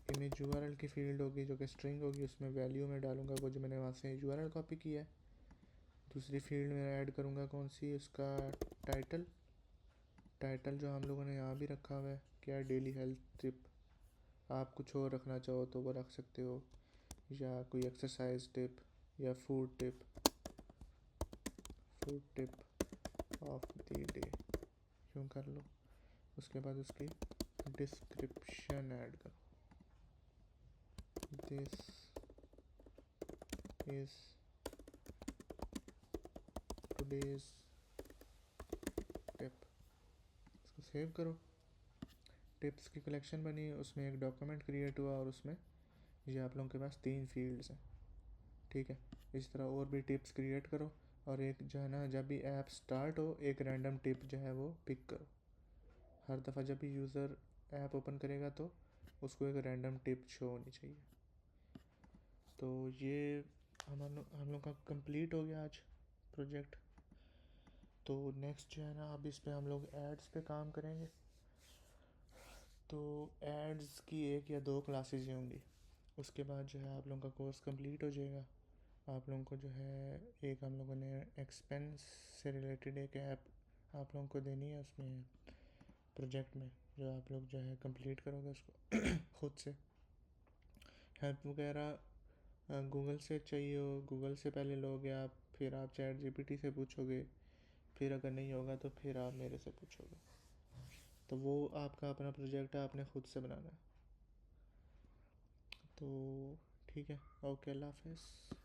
इमेज URL की फील्ड होगी जो कि स्ट्रिंग होगी, उसमें वैल्यू में डालूंगा वो जो मैंने वहाँ से URL कॉपी किया है। दूसरी फील्ड में ऐड करूँगा कौन सी, उसका टाइटल। टाइटल जो हम लोगों ने यहाँ भी रखा हुआ है, क्या, डेली हेल्थ टिप। आप कुछ और रखना चाहो तो वो रख सकते हो, या कोई एक्सरसाइज टिप या food tip, food tip of the day यूँ कर लो। उसके बाद उसकी डिस्क्रिप्शन ऐड करो, दिस इज़ टुडेज टिप। इसको सेव करो। टिप्स की कलेक्शन बनी, उसमें एक डॉक्यूमेंट क्रिएट हुआ और उसमें ये आप लोगों के पास 3 फील्ड्स हैं, ठीक है। इस तरह और भी टिप्स क्रिएट करो, और एक जो है ना, जब भी ऐप स्टार्ट हो एक रैंडम टिप जो है वो पिक करो। हर दफ़ा जब भी यूज़र ऐप ओपन करेगा तो उसको एक रैंडम टिप शो होनी चाहिए। तो ये हम लोग का कंप्लीट हो गया आज प्रोजेक्ट। तो नेक्स्ट जो है ना, अब इस पे हम लोग एड्स पे काम करेंगे। तो एड्स की 1 या 2 क्लासेस ही होंगी, उसके बाद जो है आप लोगों का कोर्स कंप्लीट हो जाएगा। आप लोगों को जो है, एक हम लोगों ने एक्सपेंस से रिलेटेड एक ऐप आप लोगों को देनी है उसमें प्रोजेक्ट में, जो आप लोग जो है कंप्लीट करोगे उसको खुद से। हेल्प वगैरह गूगल से चाहिए हो, गूगल से पहले लोगे आप, फिर आप ChatGPT से पूछोगे, फिर अगर नहीं होगा तो फिर आप मेरे से पूछोगे। तो वो आपका अपना प्रोजेक्ट है, आपने खुद से बनाना है। तो ठीक है, ओके, अल्लाह हाफिज़।